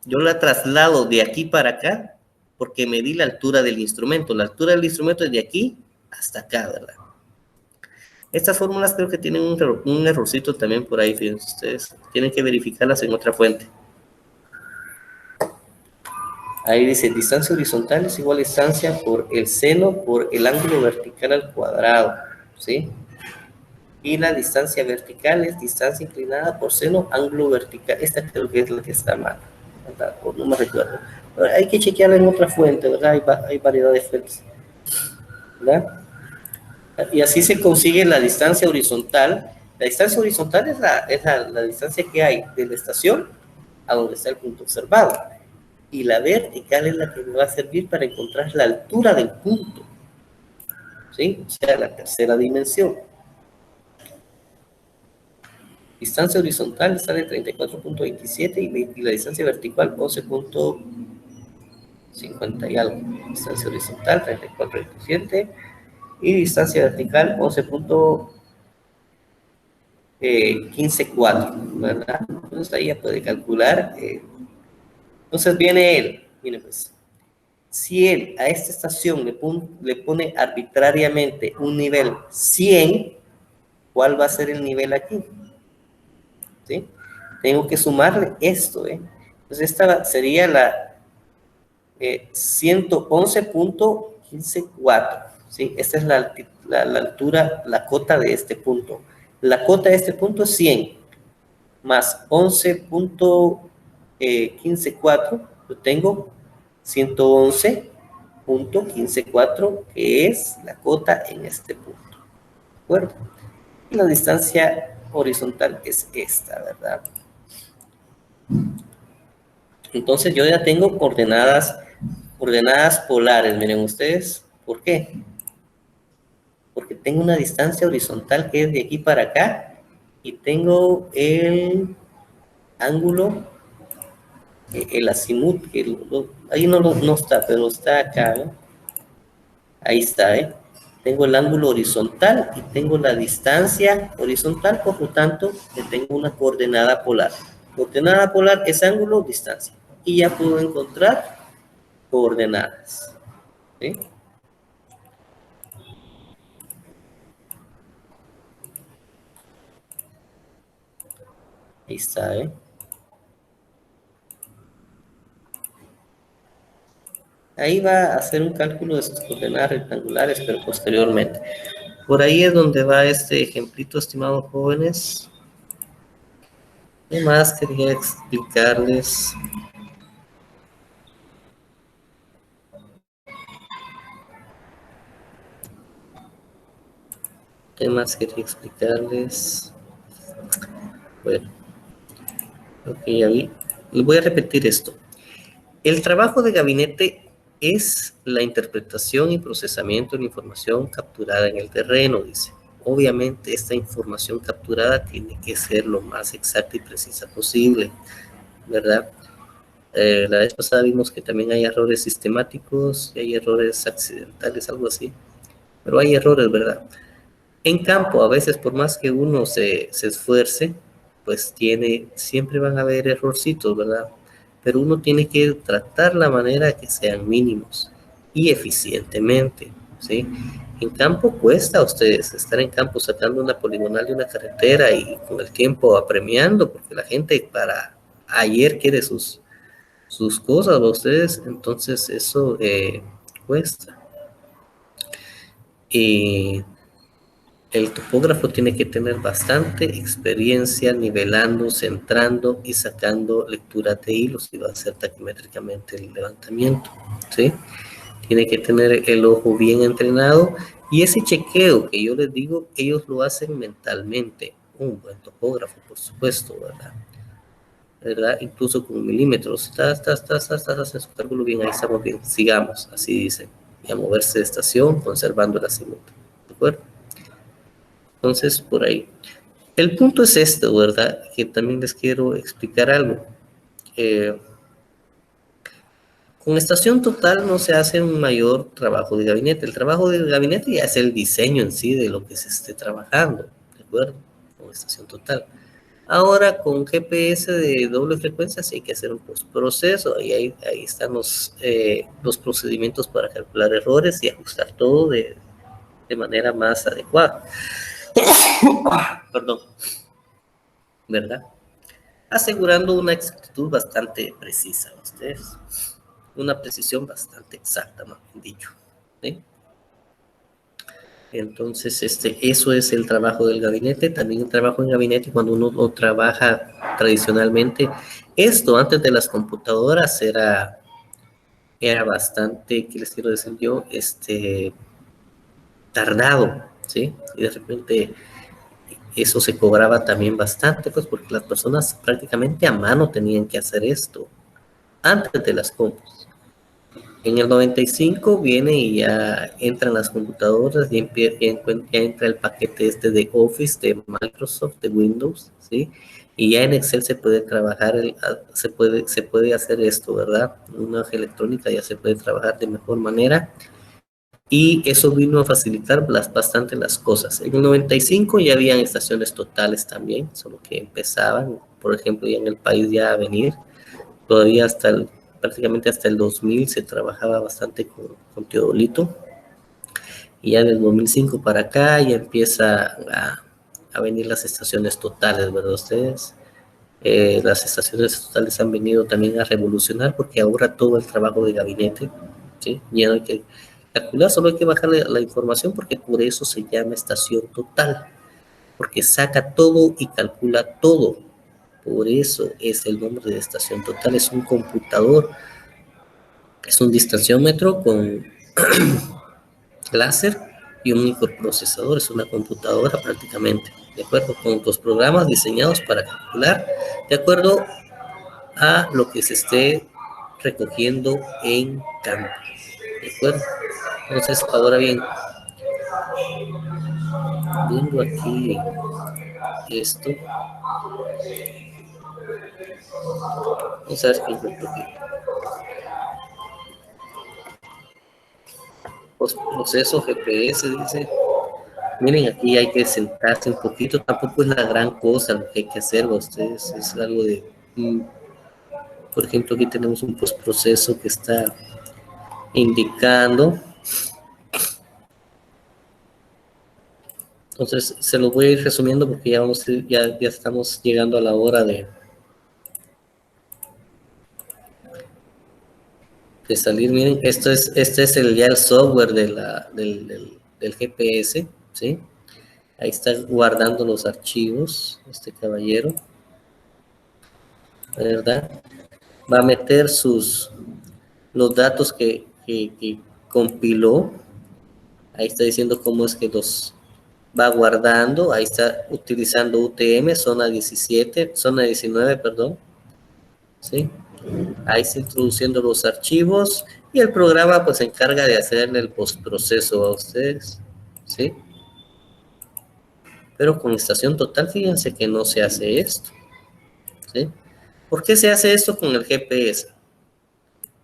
yo la traslado de aquí para acá, porque medí la altura del instrumento. La altura del instrumento es de aquí hasta acá, ¿verdad? Estas fórmulas creo que tienen un errorcito también por ahí, fíjense ustedes. Tienen que verificarlas en otra fuente. Ahí dice, distancia horizontal es igual a distancia por el seno por el ángulo vertical al cuadrado, ¿sí? Y la distancia vertical es distancia inclinada por seno, ángulo vertical. Esta creo que es la que está mal, ¿verdad? O no me recuerdo. Pero hay que chequearla en otra fuente, ¿verdad? Hay variedad de fuentes, ¿verdad? Y así se consigue la distancia horizontal. La distancia horizontal es la distancia que hay de la estación a donde está el punto observado. Y la vertical es la que me va a servir para encontrar la altura del punto, ¿sí? O sea, la tercera dimensión. Distancia horizontal sale 34.27 y la distancia vertical 11.50 y algo. Distancia horizontal 34.27 y distancia vertical 11.154, ¿verdad? Entonces ahí ya puede calcular. Entonces viene él, mire pues, si él a esta estación le pone arbitrariamente un nivel 100, ¿cuál va a ser el nivel aquí? ¿Sí? Tengo que sumarle esto, ¿eh? Entonces esta sería la 111.154, ¿sí? Esta es la altura, la cota de este punto. La cota de este punto es 100, más 11.154, yo tengo 111.154, que es la cota en este punto, ¿de acuerdo? Y la distancia horizontal es esta, ¿verdad? Entonces yo ya tengo coordenadas polares, miren ustedes. ¿Por qué? Porque tengo una distancia horizontal que es de aquí para acá y tengo el ángulo, el azimut, que ahí no está, pero está acá, ¿eh? Ahí está, ¿eh? Tengo el ángulo horizontal y tengo la distancia horizontal, por lo tanto, tengo una coordenada polar. Coordenada polar es ángulo, distancia. Y ya puedo encontrar coordenadas, ¿sí? Ahí está, ¿eh? Ahí va a hacer un cálculo de sus coordenadas rectangulares, pero posteriormente. Por ahí es donde va este ejemplito, estimados jóvenes. ¿Qué más quería explicarles? ¿Qué más quería explicarles? Bueno, ok, ya vi. Les voy a repetir esto. El trabajo de gabinete es la interpretación y procesamiento de la información capturada en el terreno, dice. Obviamente, esta información capturada tiene que ser lo más exacta y precisa posible, ¿verdad? La vez pasada vimos que también hay errores sistemáticos y hay errores accidentales, algo así. Pero hay errores, ¿verdad? En campo, a veces, por más que uno se esfuerce, pues siempre van a haber errorcitos, ¿verdad? Pero uno tiene que tratar la manera que sean mínimos y eficientemente, ¿sí? En campo cuesta a ustedes estar en campo sacando una poligonal de una carretera y con el tiempo apremiando, porque la gente para ayer quiere sus cosas a ustedes, entonces eso cuesta. Y el topógrafo tiene que tener bastante experiencia nivelando, centrando y sacando lectura de hilos y va a hacer taquimétricamente el levantamiento, ¿sí? Tiene que tener el ojo bien entrenado y ese chequeo que yo les digo, ellos lo hacen mentalmente. Un buen topógrafo, por supuesto, ¿verdad? Incluso con milímetros. Hace su cálculo bien, ahí estamos bien. Sigamos, así dice. Y a moverse de estación, conservando el azimut. ¿De acuerdo? Entonces, por ahí. El punto es esto, ¿verdad? Que también les quiero explicar algo. Con estación total no se hace un mayor trabajo de gabinete. El trabajo de gabinete ya es el diseño en sí de lo que se esté trabajando, ¿de acuerdo? Con estación total. Ahora con GPS de doble frecuencia sí hay que hacer un postproceso y ahí están los procedimientos para calcular errores y ajustar todo de manera más adecuada. Perdón. ¿Verdad? Asegurando una exactitud bastante precisa, ustedes. Una precisión bastante exacta, más bien dicho. ¿Sí? Entonces, eso es el trabajo del gabinete. También el trabajo en gabinete, cuando uno trabaja tradicionalmente, esto antes de las computadoras era bastante, ¿qué les quiero decir yo? Tardado, ¿sí? Y de repente eso se cobraba también bastante, pues porque las personas prácticamente a mano tenían que hacer esto antes de las compus. En el 95 viene y ya entran las computadoras y ya entra el paquete este de Office, de Microsoft, de Windows, ¿sí? Y ya en Excel se puede trabajar, se puede hacer esto, ¿verdad? Una hoja electrónica ya se puede trabajar de mejor manera y eso vino a facilitar bastante las cosas. En el 95 ya habían estaciones totales también, solo que empezaban, por ejemplo, ya en el país ya a venir. Todavía prácticamente hasta el 2000 se trabajaba bastante con teodolito. Y ya del 2005 para acá ya empieza a venir las estaciones totales, ¿verdad ustedes? Las estaciones totales han venido también a revolucionar porque ahora todo el trabajo de gabinete, ¿sí? Ya no hay que calcular, solo hay que bajarle la información porque por eso se llama estación total, porque saca todo y calcula todo. Por eso es el nombre de estación total, es un computador, es un distanciómetro con láser y un microprocesador, es una computadora prácticamente, de acuerdo con los programas diseñados para calcular de acuerdo a lo que se esté recogiendo en campo, de acuerdo. Entonces, ahora bien, viendo aquí esto, vamos a ver qué es lo que proceso GPS dice. Miren, aquí hay que sentarse un poquito, tampoco es la gran cosa lo que hay que hacer, ustedes, es algo de, por ejemplo, aquí tenemos un postproceso que está indicando, entonces se lo voy a ir resumiendo porque ya estamos llegando a la hora de salir. Miren, este es ya el software del GPS, ¿sí? Ahí está guardando los archivos, este caballero, ¿verdad? Va a meter los datos que compiló. Ahí está diciendo cómo es que los va guardando. Ahí está utilizando UTM, zona 17, zona 19, perdón. ¿Sí? Ahí está introduciendo los archivos y el programa pues se encarga de hacerle el postproceso a ustedes. ¿Sí? Pero con estación total, fíjense que no se hace esto. ¿Sí? ¿Por qué se hace esto con el GPS?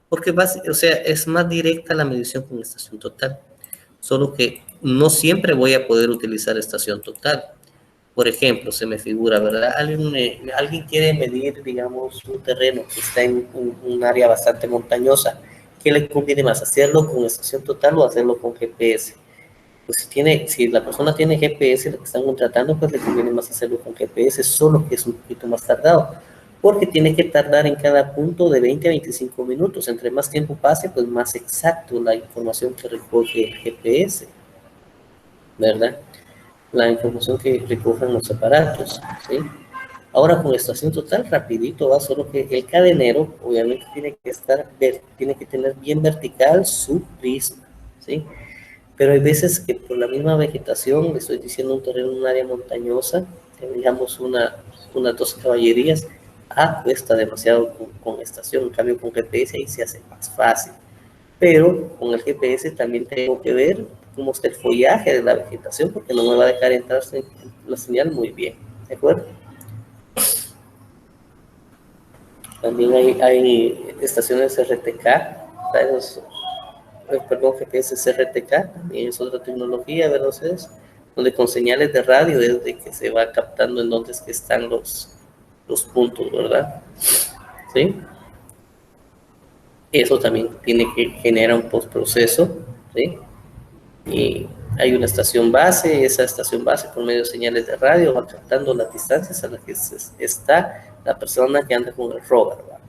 Porque o sea, es más directa la medición con estación total. Solo que no siempre voy a poder utilizar estación total. Por ejemplo, se me figura, ¿verdad? Alguien quiere medir, digamos, un terreno que está en un área bastante montañosa. ¿Qué le conviene más, hacerlo con estación total o hacerlo con GPS? Pues si la persona tiene GPS, lo que están contratando, pues le conviene más hacerlo con GPS, solo que es un poquito más tardado, porque tiene que tardar en cada punto de 20 a 25 minutos. Entre más tiempo pase, pues más exacto la información que recoge el GPS, ¿verdad? La información que recogen los aparatos, ¿sí? Ahora con estación total, rapidito va, solo que el cadenero obviamente tiene que tener bien vertical su prisma, ¿sí? Pero hay veces que por la misma vegetación, le estoy diciendo un terreno, un área montañosa, digamos unas 2 caballerías, cuesta demasiado con estación, en cambio con GPS ahí se hace más fácil. Pero con el GPS también tengo que ver cómo está el follaje de la vegetación, porque no me va a dejar entrar la señal muy bien, ¿de acuerdo? También hay estaciones RTK, perdón, GPS RTK, también es otra tecnología, ¿verdad ustedes? Donde con señales de radio es de que se va captando en dónde es que están los puntos, ¿verdad? ¿Sí? Eso también tiene que generar un postproceso, ¿sí? Y hay una estación base, esa estación base por medio de señales de radio va captando las distancias a las que está la persona que anda con el rover, ¿verdad?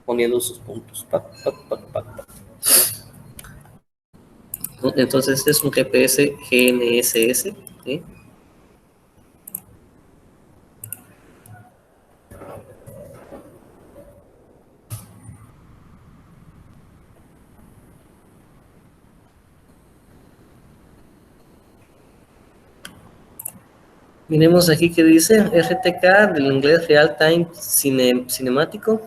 Poniendo sus puntos. Pac, pac, pac, pac, pac. Entonces este es un GPS GNSS, ¿sí? Miremos aquí que dice RTK, del inglés Real Time Cinemático,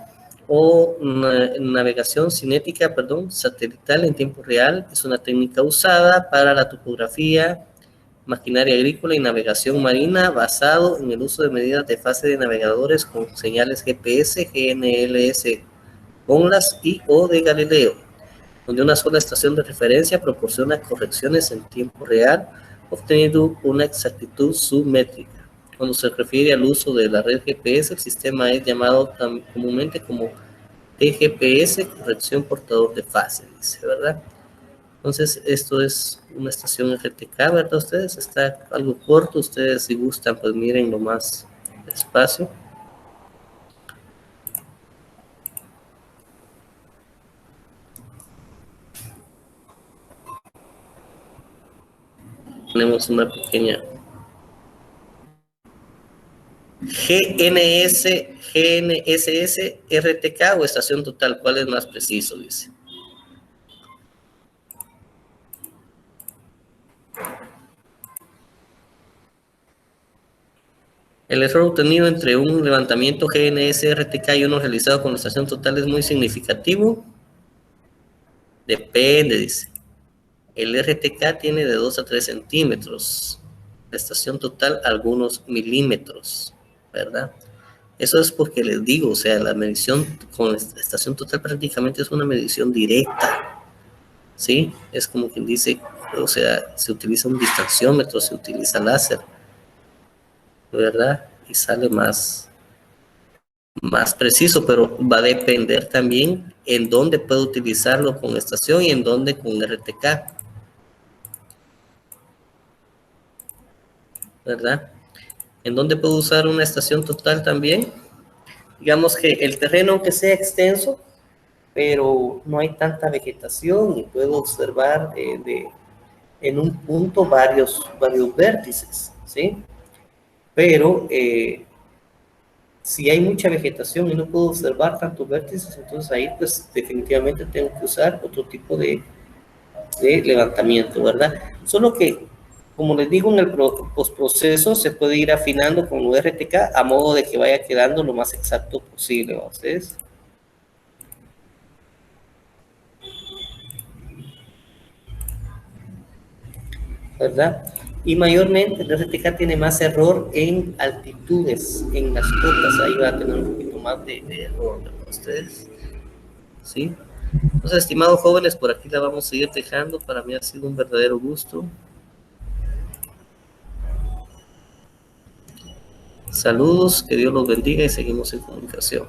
o navegación cinética, satelital en tiempo real. Es una técnica usada para la topografía, maquinaria agrícola y navegación marina, basado en el uso de medidas de fase de navegadores con señales GPS, GNLS, ONLAS y o de Galileo, donde una sola estación de referencia proporciona correcciones en tiempo real, obteniendo una exactitud submétrica. Cuando se refiere al uso de la red GPS, el sistema es llamado comúnmente como TGPS, corrección portador de fase, dice, ¿verdad? Entonces, esto es una estación RTK, ¿verdad? Ustedes, está algo corto, ustedes si gustan, pues miren lo más despacio. Tenemos una pequeña GNSS, RTK o estación total, ¿cuál es más preciso? Dice. El error obtenido entre un levantamiento GNS-RTK y uno realizado con la estación total es muy significativo. Depende, dice. El RTK tiene de 2 a 3 centímetros. La estación total, algunos milímetros, ¿verdad? Eso es porque les digo, o sea, la medición con la estación total prácticamente es una medición directa, ¿sí? Es como quien dice, o sea, se utiliza un distanciómetro, se utiliza láser, ¿verdad? Y sale más preciso, pero va a depender también en dónde puedo utilizarlo con estación y en dónde con RTK, ¿verdad? ¿En dónde puedo usar una estación total también? Digamos que el terreno, aunque sea extenso, pero no hay tanta vegetación y puedo observar en un punto varios vértices, ¿sí? Pero si hay mucha vegetación y no puedo observar tantos vértices, entonces ahí pues definitivamente tengo que usar otro tipo de levantamiento, ¿verdad? Solo que, como les digo, en el postproceso se puede ir afinando con el RTK a modo de que vaya quedando lo más exacto posible, ¿no? ¿Ustedes? ¿Verdad? Y mayormente el RTK tiene más error en altitudes, en las cotas, ahí va a tener un poquito más de error, ¿verdad? Ustedes, ¿sí? Entonces, estimados jóvenes, por aquí la vamos a seguir dejando. Para mí ha sido un verdadero gusto. Saludos, que Dios los bendiga y seguimos en comunicación.